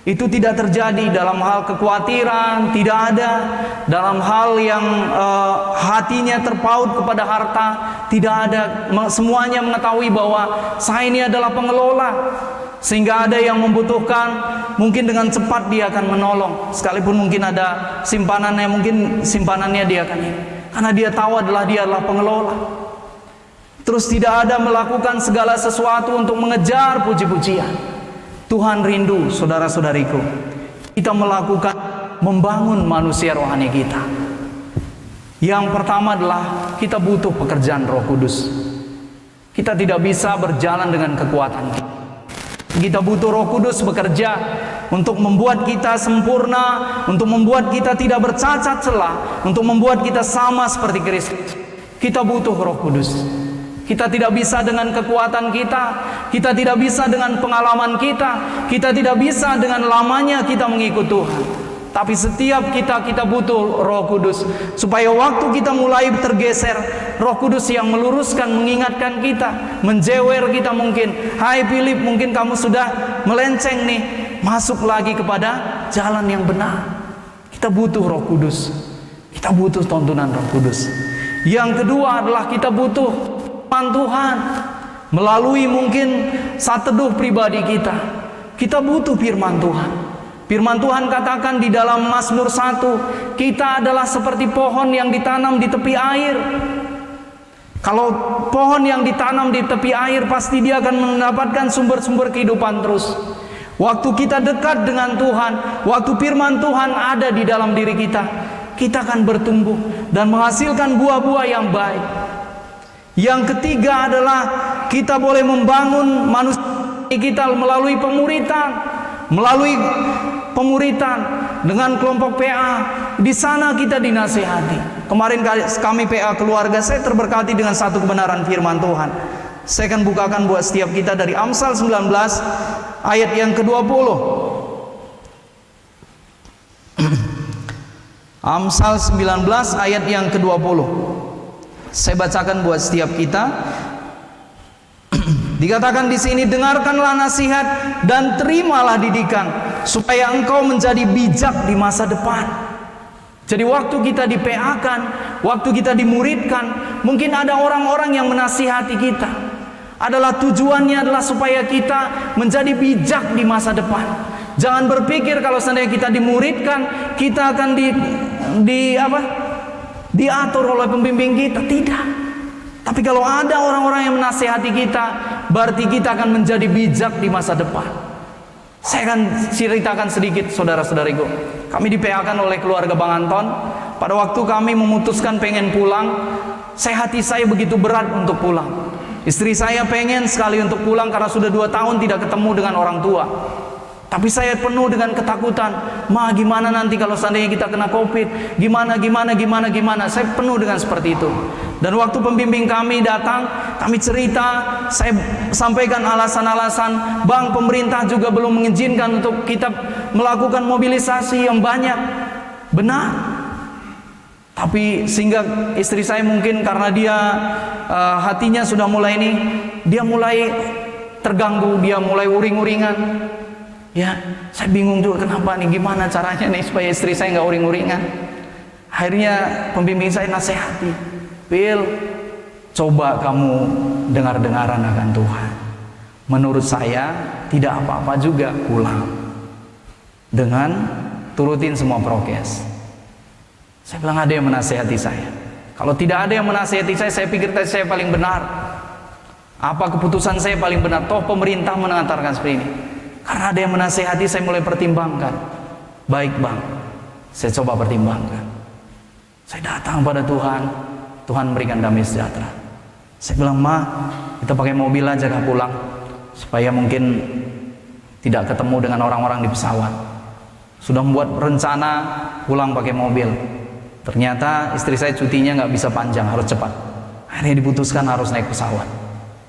Itu tidak terjadi dalam hal kekhawatiran, tidak ada dalam hal yang hatinya terpaut kepada harta, tidak ada. Semuanya mengetahui bahwa saya ini adalah pengelola, sehingga ada yang membutuhkan, mungkin dengan cepat dia akan menolong. Sekalipun mungkin ada simpanannya, mungkin simpanannya dia akan ini, karena dia tahu dia adalah pengelola. Terus tidak ada melakukan segala sesuatu untuk mengejar puji-pujian. Tuhan rindu, saudara-saudariku, kita membangun manusia rohani kita. Yang pertama adalah kita butuh pekerjaan Roh Kudus. Kita tidak bisa berjalan dengan kekuatan kita. Kita butuh Roh Kudus bekerja untuk membuat kita sempurna, untuk membuat kita tidak bercacat celah, untuk membuat kita sama seperti Kristus. Kita butuh Roh Kudus. Kita tidak bisa dengan kekuatan kita tidak bisa dengan pengalaman kita tidak bisa dengan lamanya kita mengikut Tuhan. Tapi setiap kita butuh Roh Kudus, supaya waktu kita mulai tergeser, Roh Kudus yang meluruskan, mengingatkan kita, menjewer kita mungkin. Hai Philip, mungkin kamu sudah melenceng nih, masuk lagi kepada jalan yang benar. Kita butuh Roh Kudus. Kita butuh tuntunan Roh Kudus. Yang kedua adalah kita butuh Tuhan melalui mungkin saat teduh pribadi kita. Kita butuh firman Tuhan. Firman Tuhan katakan di dalam Mazmur 1, kita adalah seperti pohon yang ditanam di tepi air. Kalau pohon yang ditanam di tepi air, pasti dia akan mendapatkan sumber-sumber kehidupan terus. Waktu kita dekat dengan Tuhan, waktu firman Tuhan ada di dalam diri kita, kita akan bertumbuh dan menghasilkan buah-buah yang baik. Yang ketiga adalah kita boleh membangun manusia kita melalui pemuritan dengan kelompok PA. Di sana kita dinasihati. Kemarin kami PA keluarga, saya terberkati dengan satu kebenaran firman Tuhan. Saya akan bukakan buat setiap kita dari Amsal 19 ayat yang ke-20. Amsal 19 ayat yang ke-20. Saya bacakan buat setiap kita. Dikatakan di sini, dengarkanlah nasihat dan terimalah didikan, supaya engkau menjadi bijak di masa depan. Jadi waktu kita di PA-kan, waktu kita dimuridkan, mungkin ada orang-orang yang menasihati kita. Tujuannya adalah supaya kita menjadi bijak di masa depan. Jangan berpikir kalau seandainya kita dimuridkan, kita akan diatur oleh pembimbing kita. Tidak. Tapi kalau ada orang-orang yang menasihati kita, berarti kita akan menjadi bijak di masa depan. Saya akan ceritakan sedikit, saudara-saudariku. Kami di-PA-kan oleh keluarga Bang Anton. Pada waktu kami memutuskan pengen pulang, hati saya begitu berat untuk pulang. Istri saya pengen sekali untuk pulang karena sudah 2 tahun tidak ketemu dengan orang tua. Tapi saya penuh dengan ketakutan. Ma, gimana nanti kalau seandainya kita kena COVID? Gimana? Saya penuh dengan seperti itu. Dan waktu pembimbing kami datang, kami cerita, saya sampaikan alasan-alasan. Bang, pemerintah juga belum mengizinkan untuk kita melakukan mobilisasi yang banyak. Benar. Tapi sehingga istri saya mungkin karena dia hatinya sudah mulai dia mulai terganggu, dia mulai uring-uringan. Ya, saya bingung juga kenapa nih, gimana caranya nih supaya istri saya nggak uring-uringan. Akhirnya pembimbing saya nasihati, Pil, coba kamu dengar-dengaran akan Tuhan. Menurut saya tidak apa-apa juga pulang dengan turutin semua prokes. Saya bilang ada yang menasihati saya. Kalau tidak ada yang menasihati saya pikir saya paling benar. Apa keputusan saya paling benar? Toh pemerintah mengatakan seperti ini. Karena ada yang menasihati, saya mulai pertimbangkan. Baik bang, saya coba pertimbangkan. Saya datang pada Tuhan, Tuhan memberikan damai sejahtera. Saya bilang, Ma, kita pakai mobil aja kah pulang, supaya mungkin tidak ketemu dengan orang-orang di pesawat. Sudah membuat rencana pulang pakai mobil. Ternyata istri saya cutinya nggak bisa panjang, harus cepat. Akhirnya diputuskan harus naik pesawat.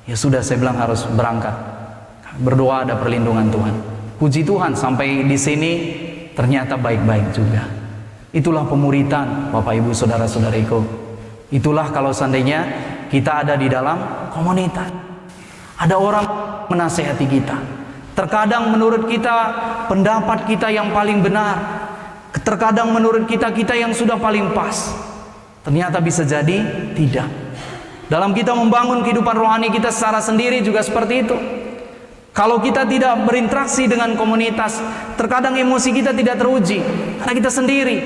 Ya sudah, saya bilang harus berangkat. Berdoa ada perlindungan Tuhan. Puji Tuhan sampai di sini ternyata baik-baik juga. Itulah pemuritan, Bapak Ibu saudara-saudariku. Itulah kalau seandainya kita ada di dalam komunitas. Ada orang menasihati kita. Terkadang menurut kita pendapat kita yang paling benar. Terkadang menurut kita yang sudah paling pas. Ternyata bisa jadi tidak. Dalam kita membangun kehidupan rohani kita secara sendiri juga seperti itu. Kalau kita tidak berinteraksi dengan komunitas, terkadang emosi kita tidak teruji karena kita sendiri.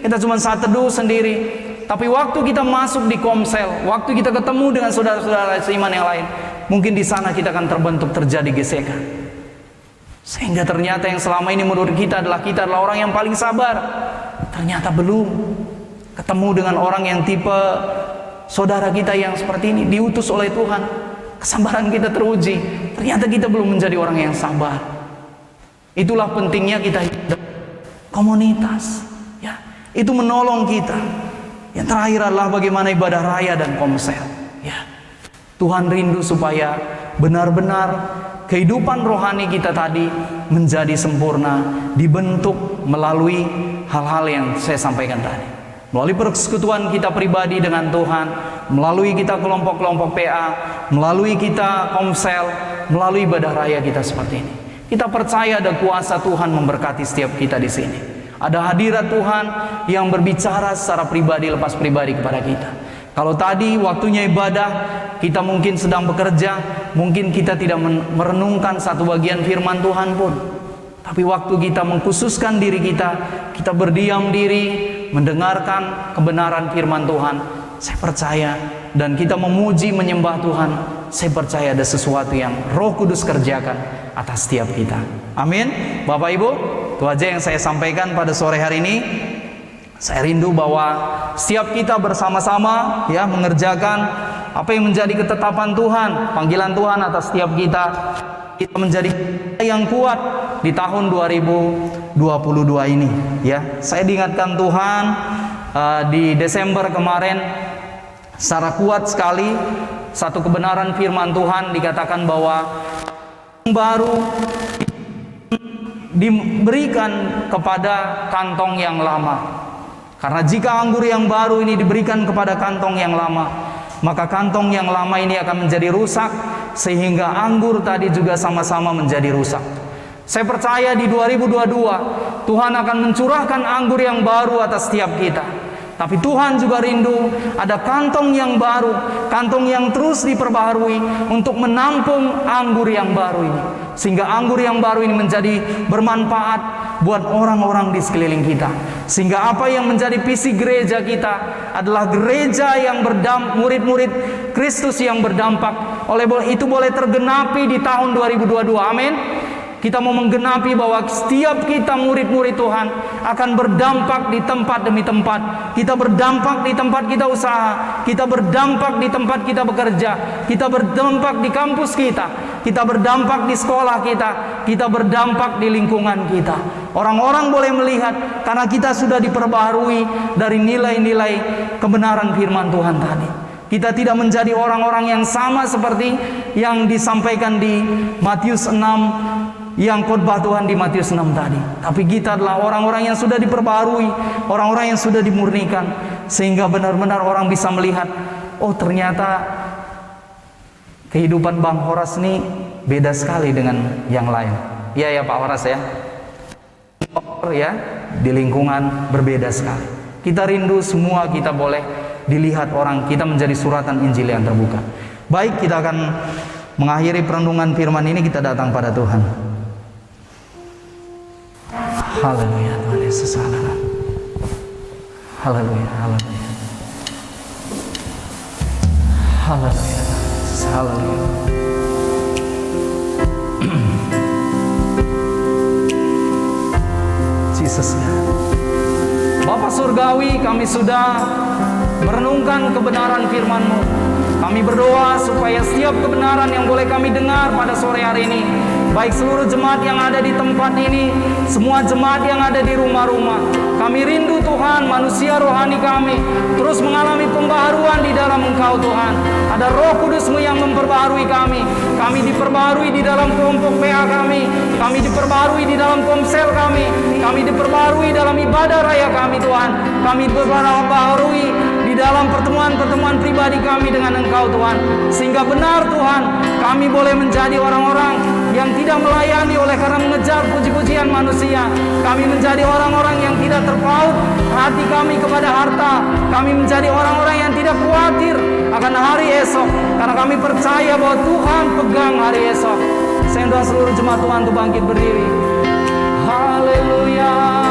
Kita cuma saat teduh sendiri. Tapi waktu kita masuk di komsel, waktu kita ketemu dengan saudara-saudara seiman yang lain, mungkin di sana kita akan terjadi gesekan. Sehingga ternyata yang selama ini menurut kita adalah orang yang paling sabar. Ternyata belum ketemu dengan orang yang tipe saudara kita yang seperti ini, diutus oleh Tuhan. Kesabaran kita teruji. Ternyata kita belum menjadi orang yang sabar. Itulah pentingnya kita hidup komunitas. Ya, itu menolong kita. Yang terakhir adalah bagaimana ibadah raya dan komsel. Ya, Tuhan rindu supaya benar-benar kehidupan rohani kita tadi menjadi sempurna, dibentuk melalui hal-hal yang saya sampaikan tadi. Melalui persekutuan kita pribadi dengan Tuhan, melalui kita kelompok-kelompok PA, melalui kita komsel, melalui ibadah raya kita seperti ini. Kita percaya ada kuasa Tuhan memberkati setiap kita di sini. Ada hadirat Tuhan yang berbicara secara pribadi, lepas pribadi kepada kita. Kalau tadi waktunya ibadah, kita mungkin sedang bekerja, mungkin kita tidak merenungkan satu bagian firman Tuhan pun. Tapi waktu kita mengkhususkan diri kita berdiam diri, mendengarkan kebenaran firman Tuhan, saya percaya, dan kita memuji menyembah Tuhan, saya percaya ada sesuatu yang Roh Kudus kerjakan atas setiap kita. Amin. Bapak Ibu, itu aja yang saya sampaikan pada sore hari ini. Saya rindu bahwa setiap kita bersama-sama ya mengerjakan apa yang menjadi ketetapan Tuhan, panggilan Tuhan atas setiap kita. Kita menjadi yang kuat di tahun 2022 ini ya. Saya diingatkan Tuhan di Desember kemarin secara kuat sekali satu kebenaran firman Tuhan, dikatakan bahwa baru diberikan kepada kantong yang lama. Karena jika anggur yang baru ini diberikan kepada kantong yang lama, maka kantong yang lama ini akan menjadi rusak, sehingga anggur tadi juga sama-sama menjadi rusak. Saya percaya di 2022 Tuhan akan mencurahkan anggur yang baru atas setiap kita. Tapi Tuhan juga rindu ada kantong yang baru, kantong yang terus diperbaharui untuk menampung anggur yang baru ini. Sehingga anggur yang baru ini menjadi bermanfaat buat orang-orang di sekeliling kita. Sehingga apa yang menjadi visi gereja kita adalah gereja yang murid-murid Kristus yang berdampak. Oleh itu boleh tergenapi di tahun 2022. Amin. Kita mau menggenapi bahwa setiap kita murid-murid Tuhan akan berdampak di tempat demi tempat. Kita berdampak di tempat kita usaha, kita berdampak di tempat kita bekerja, kita berdampak di kampus kita berdampak di sekolah kita berdampak di lingkungan kita. Orang-orang boleh melihat karena kita sudah diperbaharui dari nilai-nilai kebenaran firman Tuhan tadi. Kita tidak menjadi orang-orang yang sama seperti yang disampaikan di Matius 6, yang khotbah Tuhan di Matius 6 tadi. Tapi kita adalah orang-orang yang sudah diperbaharui, orang-orang yang sudah dimurnikan, sehingga benar-benar orang bisa melihat, oh ternyata kehidupan Bang Horas ini beda sekali dengan yang lain. Iya ya Pak Horas ya. Ya, di lingkungan berbeda sekali. Kita rindu semua kita boleh dilihat orang, kita menjadi suratan Injil yang terbuka. Baik, kita akan mengakhiri perenungan firman ini, kita datang pada Tuhan. Haleluya, Tuhan Yesus, haleluya. Haleluya, haleluya. Haleluya, haleluya. Jesus ya. Bapa Surgawi, kami sudah merenungkan kebenaran firman-Mu. Kami berdoa supaya setiap kebenaran yang boleh kami dengar pada sore hari ini, baik seluruh jemaat yang ada di tempat ini, semua jemaat yang ada di rumah-rumah, kami rindu Tuhan, manusia rohani kami terus mengalami pembaharuan di dalam Engkau Tuhan. Ada Roh Kudus-Mu yang memperbaharui kami. Kami diperbaharui di dalam kelompok PA kami diperbaharui di dalam komsel kami diperbaharui dalam ibadah raya kami Tuhan. Kami diperbaharui di dalam pertemuan-pertemuan pribadi kami dengan Engkau Tuhan. Sehingga benar Tuhan, kami boleh menjadi orang-orang yang tidak melayani oleh karena mengejar puji-pujian manusia. Kami menjadi orang-orang yang tidak terpaut hati kami kepada harta. Kami menjadi orang-orang yang tidak khawatir akan hari esok, karena kami percaya bahwa Tuhan pegang hari esok. Saya doa seluruh jemaat Tuhan untuk bangkit berdiri. Haleluya.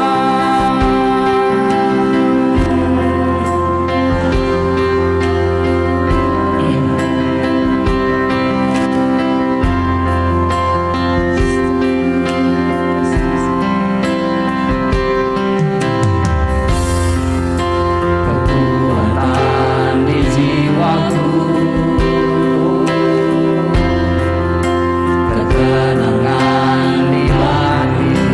Ketenangan di hatiku.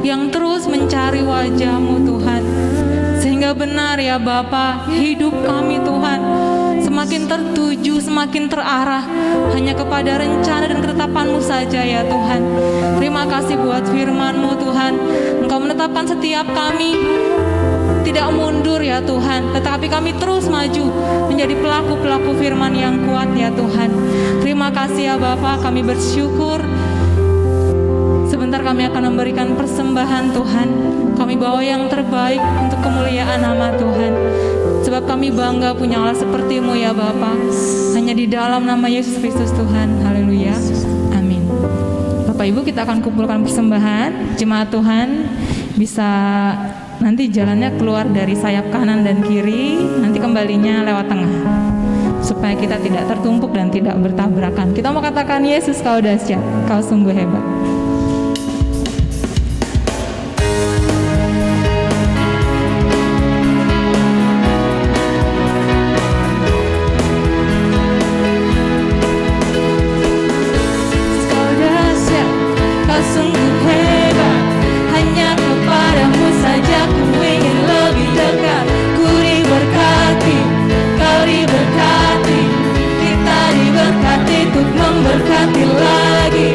yang terus mencari wajah-Mu Tuhan. Sehingga benar ya Bapa, hidup kami Tuhan semakin tertuju, semakin terarah hanya kepada rencana dan ketetapan-Mu saja ya Tuhan. Terima kasih buat firman-Mu Tuhan. Engkau menetapkan setiap kami tidak mundur ya Tuhan, tetapi kami terus maju menjadi pelaku-pelaku firman yang kuat ya Tuhan. Terima kasih ya Bapa, kami bersyukur. Sebentar kami akan memberikan persembahan Tuhan. Kami bawa yang terbaik untuk kemuliaan nama Tuhan. Sebab kami bangga punya Allah seperti-Mu ya Bapa. Hanya di dalam nama Yesus Kristus Tuhan. Haleluya. Amin. Bapak Ibu, kita akan kumpulkan persembahan. Jemaat Tuhan bisa nanti jalannya keluar dari sayap kanan dan kiri, nanti kembalinya lewat tengah, supaya kita tidak tertumpuk dan tidak bertabrakan. Kita mau katakan, Yesus kau dahsyat, kau sungguh hebat. Berkati lagi,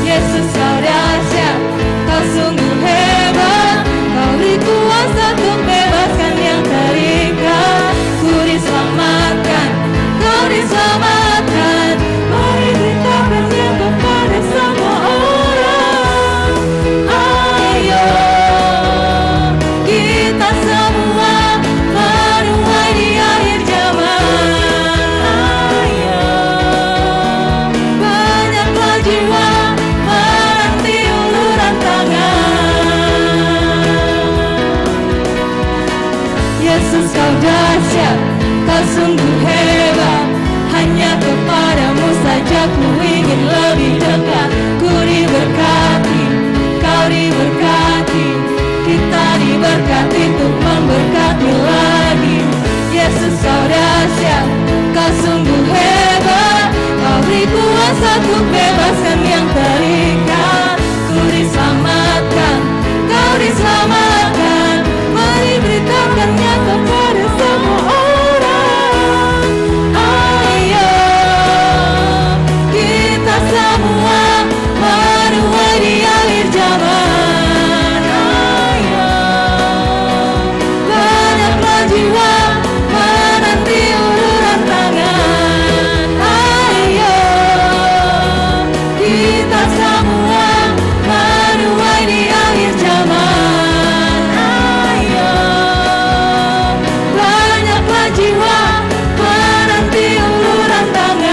Yesus kau dahsyat, kau sungguh hebat, kau beri kuasa untuk bebaskan yang terikat. Ku diselamatkan, kau diselamatkan, mari beritakannya kepada semua orang. Ayo kita semua menuai di akhir zaman. Jiwa menanti uluran tangan. Yesus kau dahsyat, kau sungguh hebat, hanya kepadamu saja ku ingin lebih dekat. Ku diberkati, kau diberkati, kita diberkati untuk memberkati lagi. Yesus kau dahsyat, kau sungguh hebat, kau beri kuasa untuk bebaskan yang terikat. Ku diselamatkan, kau diselamatkan, mari beritakannya kepada semua orang. Ayo kita semua menuai di akhir zaman. Ayo banyaklah jiwa menanti uluran tangan. Ayo kita semua menuai di akhir zaman. Ayo banyaklah jiwa menanti uluran tangan.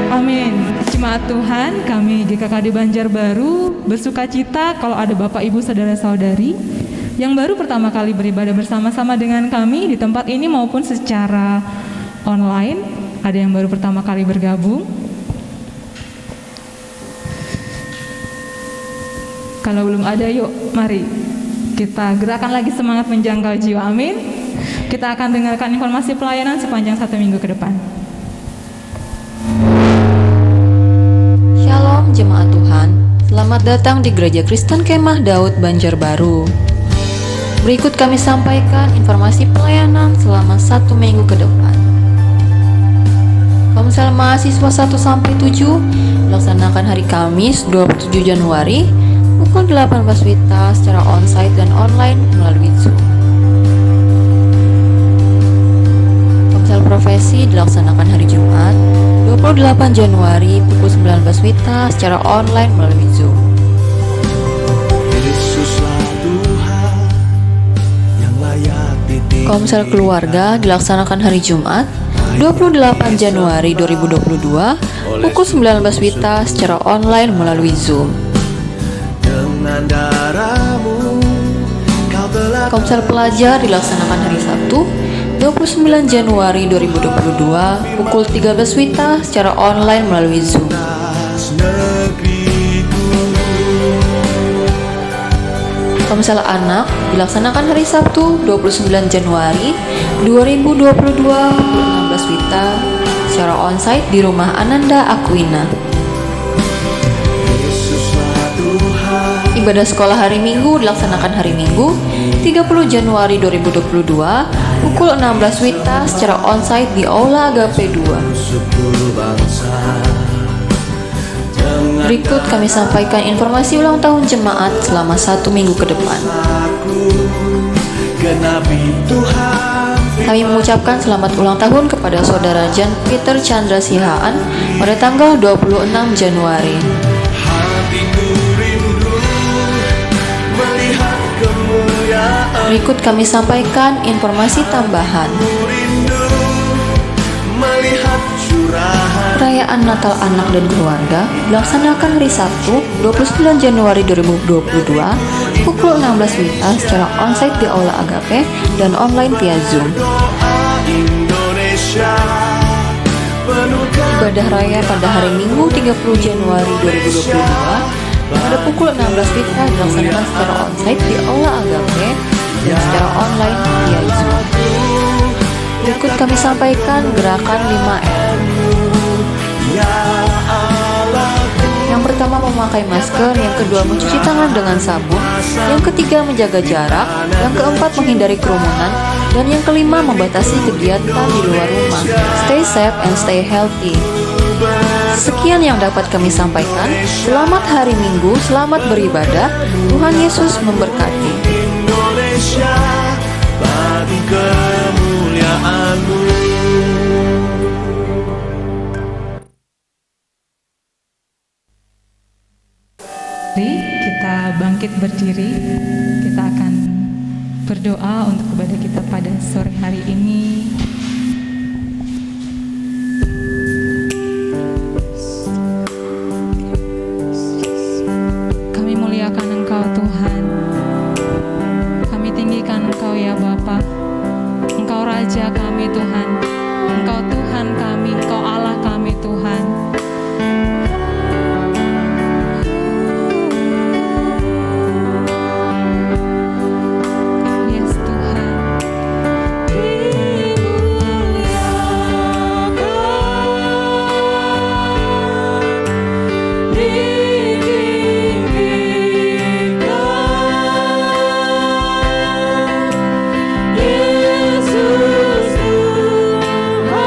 Amin. Jemaat Tuhan, kami GKKD Banjarbaru bersuka cita kalau ada Bapak Ibu Saudara-saudari yang baru pertama kali beribadah bersama-sama dengan kami di tempat ini maupun secara online. Ada yang baru pertama kali bergabung. Kalau belum ada, yuk mari kita gerakan lagi semangat menjangkau jiwa. Amin. Kita akan dengarkan informasi pelayanan sepanjang 1 minggu ke depan. Shalom jemaat Tuhan, selamat datang di Gereja Kristen Kemah Daud Banjarbaru. Berikut kami sampaikan informasi pelayanan selama 1 minggu ke depan. Komsel mahasiswa 1-7 dilaksanakan hari Kamis 27 Januari pukul 18 WITA secara onsite dan online melalui Zoom. Komsel profesi dilaksanakan hari Jumat 28 Januari pukul 19 WITA secara online melalui Zoom. Komsel keluarga dilaksanakan hari Jumat 28 Januari 2022 pukul 19 WITA secara online melalui Zoom. Komsel pelajar dilaksanakan hari Sabtu 29 Januari 2022 pukul 13 WITA secara online melalui Zoom. Komsel anak dilaksanakan hari Sabtu 29 Januari 2022 pukul 16 WITA secara onsite di rumah Ananda Aquina. Ibadah sekolah hari Minggu dilaksanakan hari Minggu 30 Januari 2022 pukul 16 WITA secara onsite di Aula Agape 2. Berikut kami sampaikan informasi ulang tahun jemaat selama 1 minggu ke depan. Kami mengucapkan selamat ulang tahun kepada Saudara Jan Peter Chandra Sihaan pada tanggal 26 Januari. Berikut kami sampaikan informasi tambahan. Perayaan Natal Anak dan Keluarga dilaksanakan hari Sabtu 29 Januari 2022 pukul 16 WITA secara onsite di Aula Agape dan online via Zoom. Ibadah raya pada hari Minggu 30 Januari 2022 pada pukul 16 WITA dilaksanakan secara onsite di Aula Agape dan secara online via Zoom. Berikut kami sampaikan gerakan 5M. Yang pertama memakai masker, yang kedua mencuci tangan dengan sabun, yang ketiga menjaga jarak, yang keempat menghindari kerumunan, dan yang kelima membatasi kegiatan di luar rumah. Stay safe and stay healthy. Sekian yang dapat kami sampaikan. Selamat hari Minggu, selamat beribadah. Tuhan Yesus memberkati. Indonesia, bagi kemuliaan-Mu. Mari kita bangkit berdiri. Kita akan berdoa untuk kepada kita pada sore hari ini. Kami muliakan Engkau Tuhan. Kami tinggikan Engkau ya Bapa. Engkau Raja kami Tuhan. Engkau Tuhan kami, Engkau Allah kami Tuhan. Yes Tuhan. Yesus Tuhan.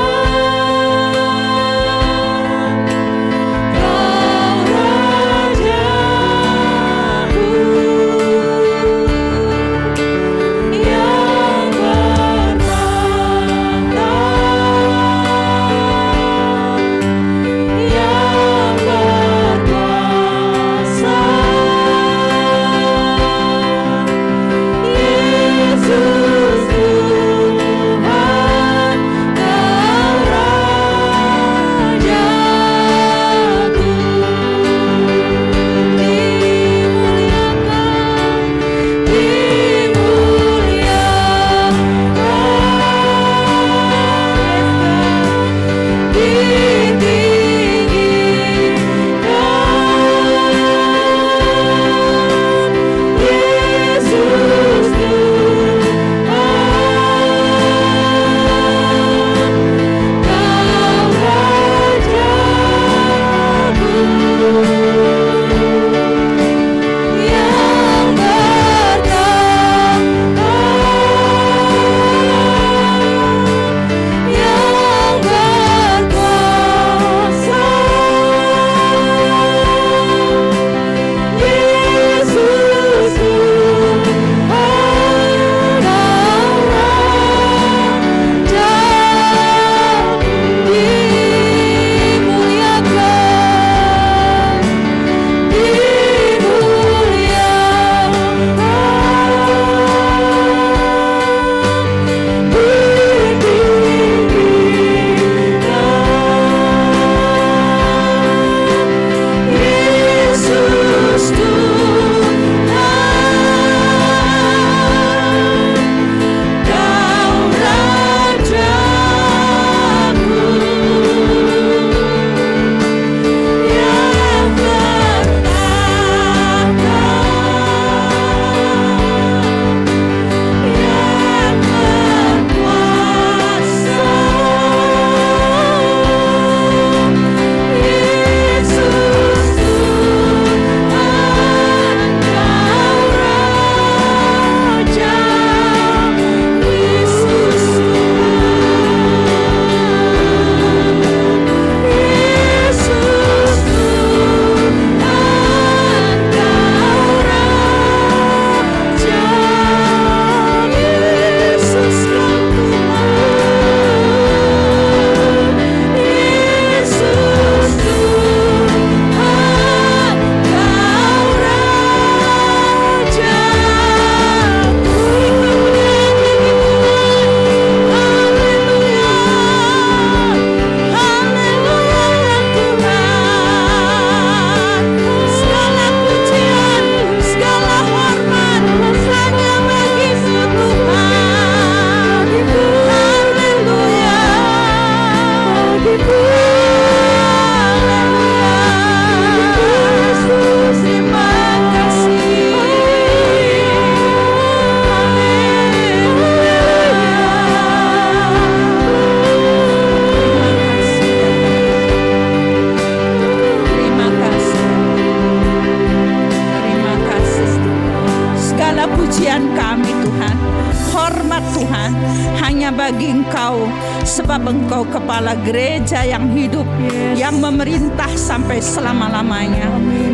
hanya bagi Engkau, sebab Engkau kepala gereja yang hidup, yang memerintah sampai selama-lamanya.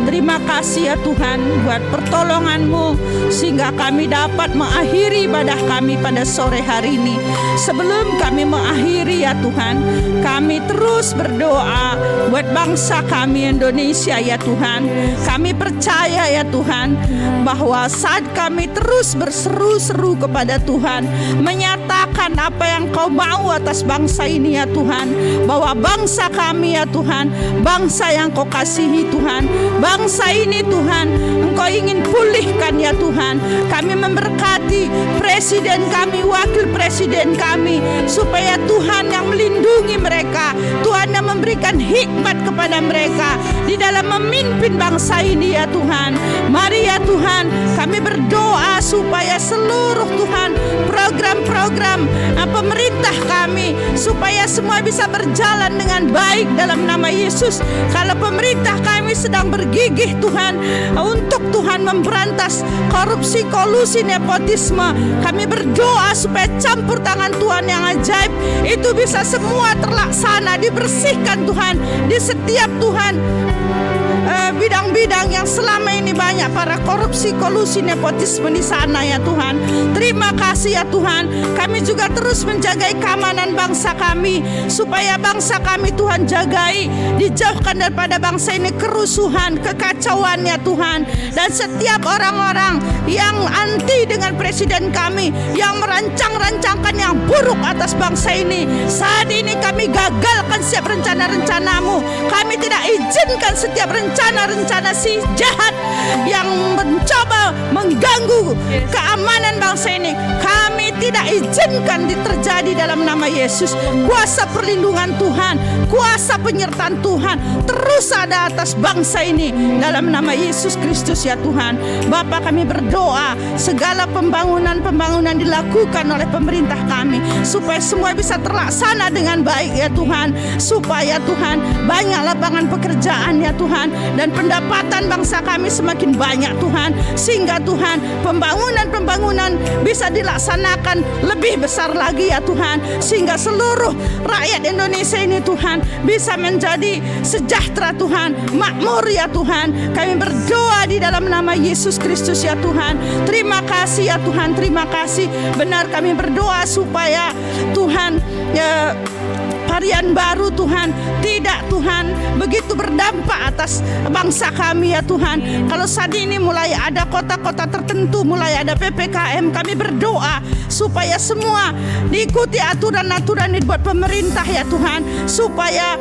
Terima kasih ya Tuhan buat pertolongan-Mu, sehingga kami dapat mengakhiri ibadah kami pada sore hari ini. Sebelum kami mengakhiri ya Tuhan, kami terus berdoa buat bangsa kami Indonesia ya Tuhan. Kami percaya ya Tuhan bahwa saat kami terus berseru-seru kepada Tuhan, menyatakan apa yang Kau mau atas bangsa ini ya Tuhan, bahwa bangsa kami ya Tuhan, bangsa yang Kau kasihi Tuhan, bangsa ini Tuhan Engkau ingin pulihkan ya Tuhan. Kami memberkati presiden kami, wakil presiden kami, supaya Tuhan yang melindungi mereka, Tuhan yang memberikan hikmat kepada mereka di dalam memimpin bangsa ini ya Tuhan. Mari ya Tuhan, kami berdoa supaya seluruh Tuhan program-program pemerintah kami, supaya semua bisa berjalan dengan baik dalam nama Yesus. Kalau pemerintah kami sedang bergigih Tuhan untuk Tuhan memberantas korupsi, kolusi, nepotisme, kami berdoa supaya campur tangan Tuhan yang ajaib itu bisa semua terlaksana, dibersihkan Tuhan di setiap Tuhan bidang-bidang yang selama ini banyak para korupsi, kolusi, nepotisme di sana ya Tuhan. Terima kasih ya Tuhan. Kami juga terus menjaga keamanan bangsa kami, supaya bangsa kami Tuhan jagai, dijauhkan daripada bangsa ini kerusuhan, kekacauan ya Tuhan. Dan setiap orang-orang yang anti dengan presiden kami, yang merancang-rancangkan yang buruk atas bangsa ini, saat ini kami gagalkan setiap rencana-rencanamu. Kami tidak izinkan setiap rencana-rencana si jahat yang mencoba mengganggu keamanan bangsa ini. Kami tidak izinkan terjadi dalam nama Yesus. Kuasa perlindungan Tuhan, kuasa penyertaan Tuhan terus ada atas bangsa ini dalam nama Yesus Kristus ya Tuhan. Bapa, kami berdoa segala pembangunan dilakukan oleh pemerintah kami, supaya semua bisa terlaksana dengan baik ya Tuhan, supaya Tuhan banyak lapangan pekerjaan ya Tuhan, dan pendapatan bangsa kami semakin banyak Tuhan, sehingga Tuhan pembangunan bisa dilaksanakan lebih besar lagi ya Tuhan, sehingga seluruh rakyat Indonesia ini Tuhan bisa menjadi sejahtera Tuhan, makmur ya Tuhan. Kami berdoa di dalam nama Yesus Kristus ya Tuhan. Terima kasih ya Tuhan, terima kasih. Benar kami berdoa supaya Tuhan varian baru Tuhan tidak Tuhan begitu berdampak atas bangsa kami ya Tuhan. Kalau saat ini mulai ada kota-kota tertentu mulai ada PPKM, kami berdoa supaya semua diikuti aturan-aturan yang dibuat pemerintah ya Tuhan, supaya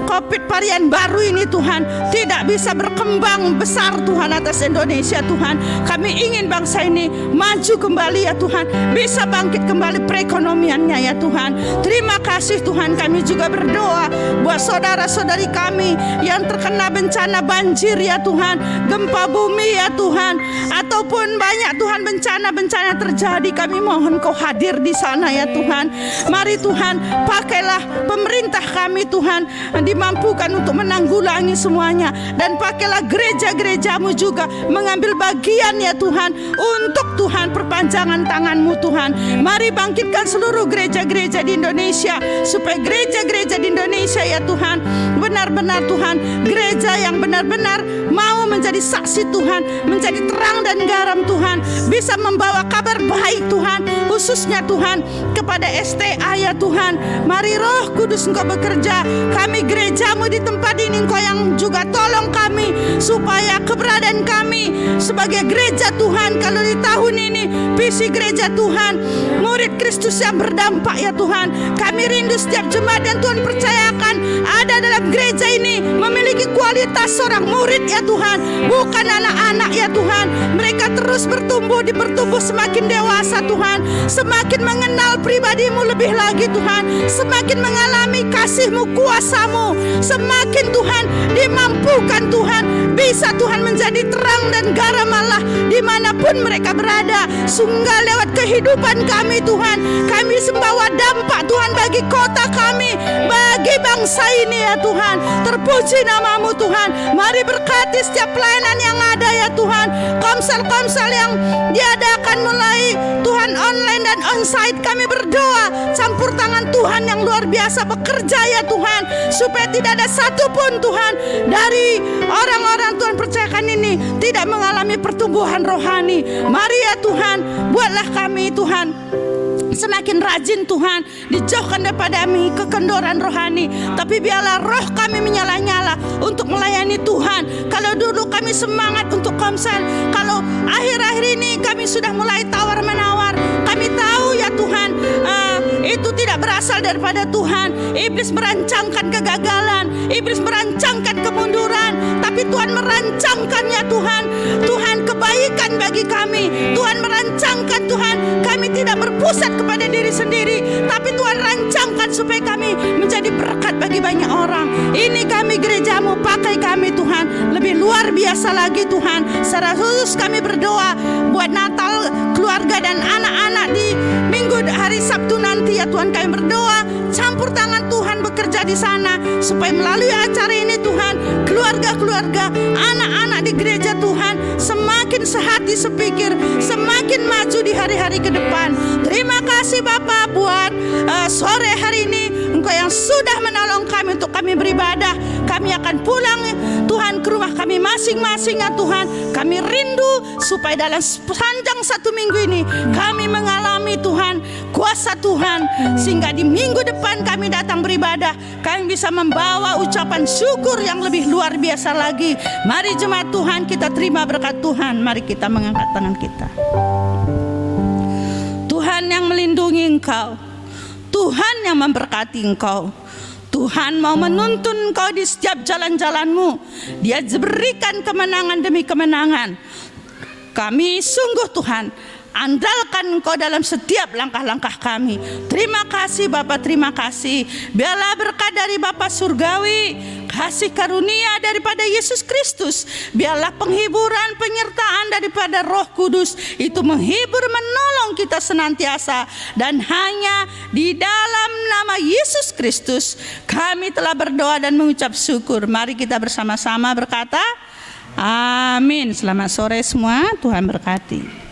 COVID varian baru ini Tuhan tidak bisa berkembang besar Tuhan atas Indonesia Tuhan. Kami ingin bangsa ini maju kembali ya Tuhan, bisa bangkit kembali perekonomiannya ya Tuhan. Terima kasih Tuhan. Kami juga berdoa buat saudara-saudari kami yang terkena bencana banjir ya Tuhan, gempa bumi ya Tuhan, ataupun banyak Tuhan bencana-bencana terjadi. Kami mohon Kau hadir di sana ya Tuhan. Mari Tuhan, pakailah pemerintah kami Tuhan, dimampukan untuk menanggulangi semuanya, dan pakailah gereja-gerejamu juga mengambil bagian ya Tuhan untuk Tuhan perpanjangan tangan-Mu Tuhan. Mari bangkitkan seluruh gereja-gereja di Indonesia, supaya gereja-gereja di Indonesia ya Tuhan benar-benar Tuhan gereja yang benar-benar mau menjadi saksi Tuhan, menjadi terang dan garam Tuhan, bisa membawa kabar baik Tuhan, khususnya Tuhan kepada STA ya Tuhan. Mari Roh Kudus Engkau bekerja. Kami gereja-Mu di tempat ini Engkau yang juga tolong kami, supaya keberadaan kami sebagai gereja Tuhan kalau di tahun ini visi gereja Tuhan murid Kristus yang berdampak ya Tuhan. Kami rindu setiap jemaat yang Tuhan percayakan ada dalam gereja ini memiliki kualitas seorang murid ya Tuhan, bukan anak-anak ya Tuhan. Mereka terus bertumbuh, dipertumbuh semakin dewasa Tuhan, semakin mengenal pribadi-Mu lebih lagi Tuhan, semakin mengalami kasih-Mu, kuasa-Mu, semakin Tuhan dimampukan Tuhan, bisa Tuhan menjadi terang dan garam Allah dimanapun mereka berada. Sehingga lewat kehidupan kami Tuhan, kami membawa dampak Tuhan bagi kota kami, bagi bangsa ini ya Tuhan. Terpuji nama-Mu Tuhan. Mari berkati setiap pelayanan yang ada ya Tuhan, komsel-komsel yang diadakan mulai Tuhan online dan dan onsite kami berdoa, campur tangan Tuhan yang luar biasa bekerja ya Tuhan, supaya tidak ada satupun Tuhan dari orang-orang Tuhan percayakan ini tidak mengalami pertumbuhan rohani. Mari ya Tuhan, buatlah kami Tuhan semakin rajin Tuhan, dijauhkan daripada kami kekendoran rohani, tapi biarlah roh kami menyala-nyala untuk melayani Tuhan. Kalau dulu kami semangat untuk komsel, kalau akhir-akhir ini kami sudah mulai tawar-menawar, kami tahu ya Tuhan, itu tidak berasal daripada Tuhan. Iblis merancangkan kegagalan, iblis merancangkan kemunduran, tapi Tuhan merancangkannya Tuhan. Tuhan kebaikan bagi kami. Tuhan merancangkan Tuhan, kami tidak berpusat kepada diri sendiri, tapi Tuhan rancangkan supaya kami menjadi berkat bagi banyak orang. Ini kami gerejamu, pakai kami Tuhan lebih luar biasa lagi Tuhan. Secara khusus kami berdoa buat Natal keluarga dan anak-anak di minggu hari Sabtu nanti ya Tuhan. Kami berdoa campur tangan Tuhan bekerja di sana, supaya melalui acara ini Tuhan, keluarga-keluarga, anak-anak di gereja Tuhan semakin sehati sepikir, semakin maju di hari-hari ke depan. Terima kasih Bapa buat sore hari ini Engkau yang sudah menolong kami untuk kami beribadah. Kami akan pulang Tuhan ke rumah kami masing-masing ya Tuhan. Kami rindu supaya dalam sepanjang satu minggu ini kami mengalami Tuhan kuasa Tuhan, sehingga di minggu depan kami datang beribadah, kami bisa membawa ucapan syukur yang lebih luar biasa lagi. Mari jemaat Tuhan, kita terima berkat Tuhan. Mari kita mengangkat tangan kita. Tuhan yang melindungi engkau, Tuhan yang memberkati engkau, Tuhan mau menuntun engkau di setiap jalan-jalanmu. Dia berikan kemenangan demi kemenangan. Kami sungguh Tuhan andalkan engkau dalam setiap langkah-langkah kami. Terima kasih Bapa, terima kasih. Biarlah berkat dari Bapa surgawi, kasih karunia daripada Yesus Kristus, biarlah penghiburan, penyertaan daripada Roh Kudus itu menghibur, menolong kita senantiasa. Dan hanya di dalam nama Yesus Kristus kami telah berdoa dan mengucap syukur. Mari kita bersama-sama berkata amin. Selamat sore semua, Tuhan berkati.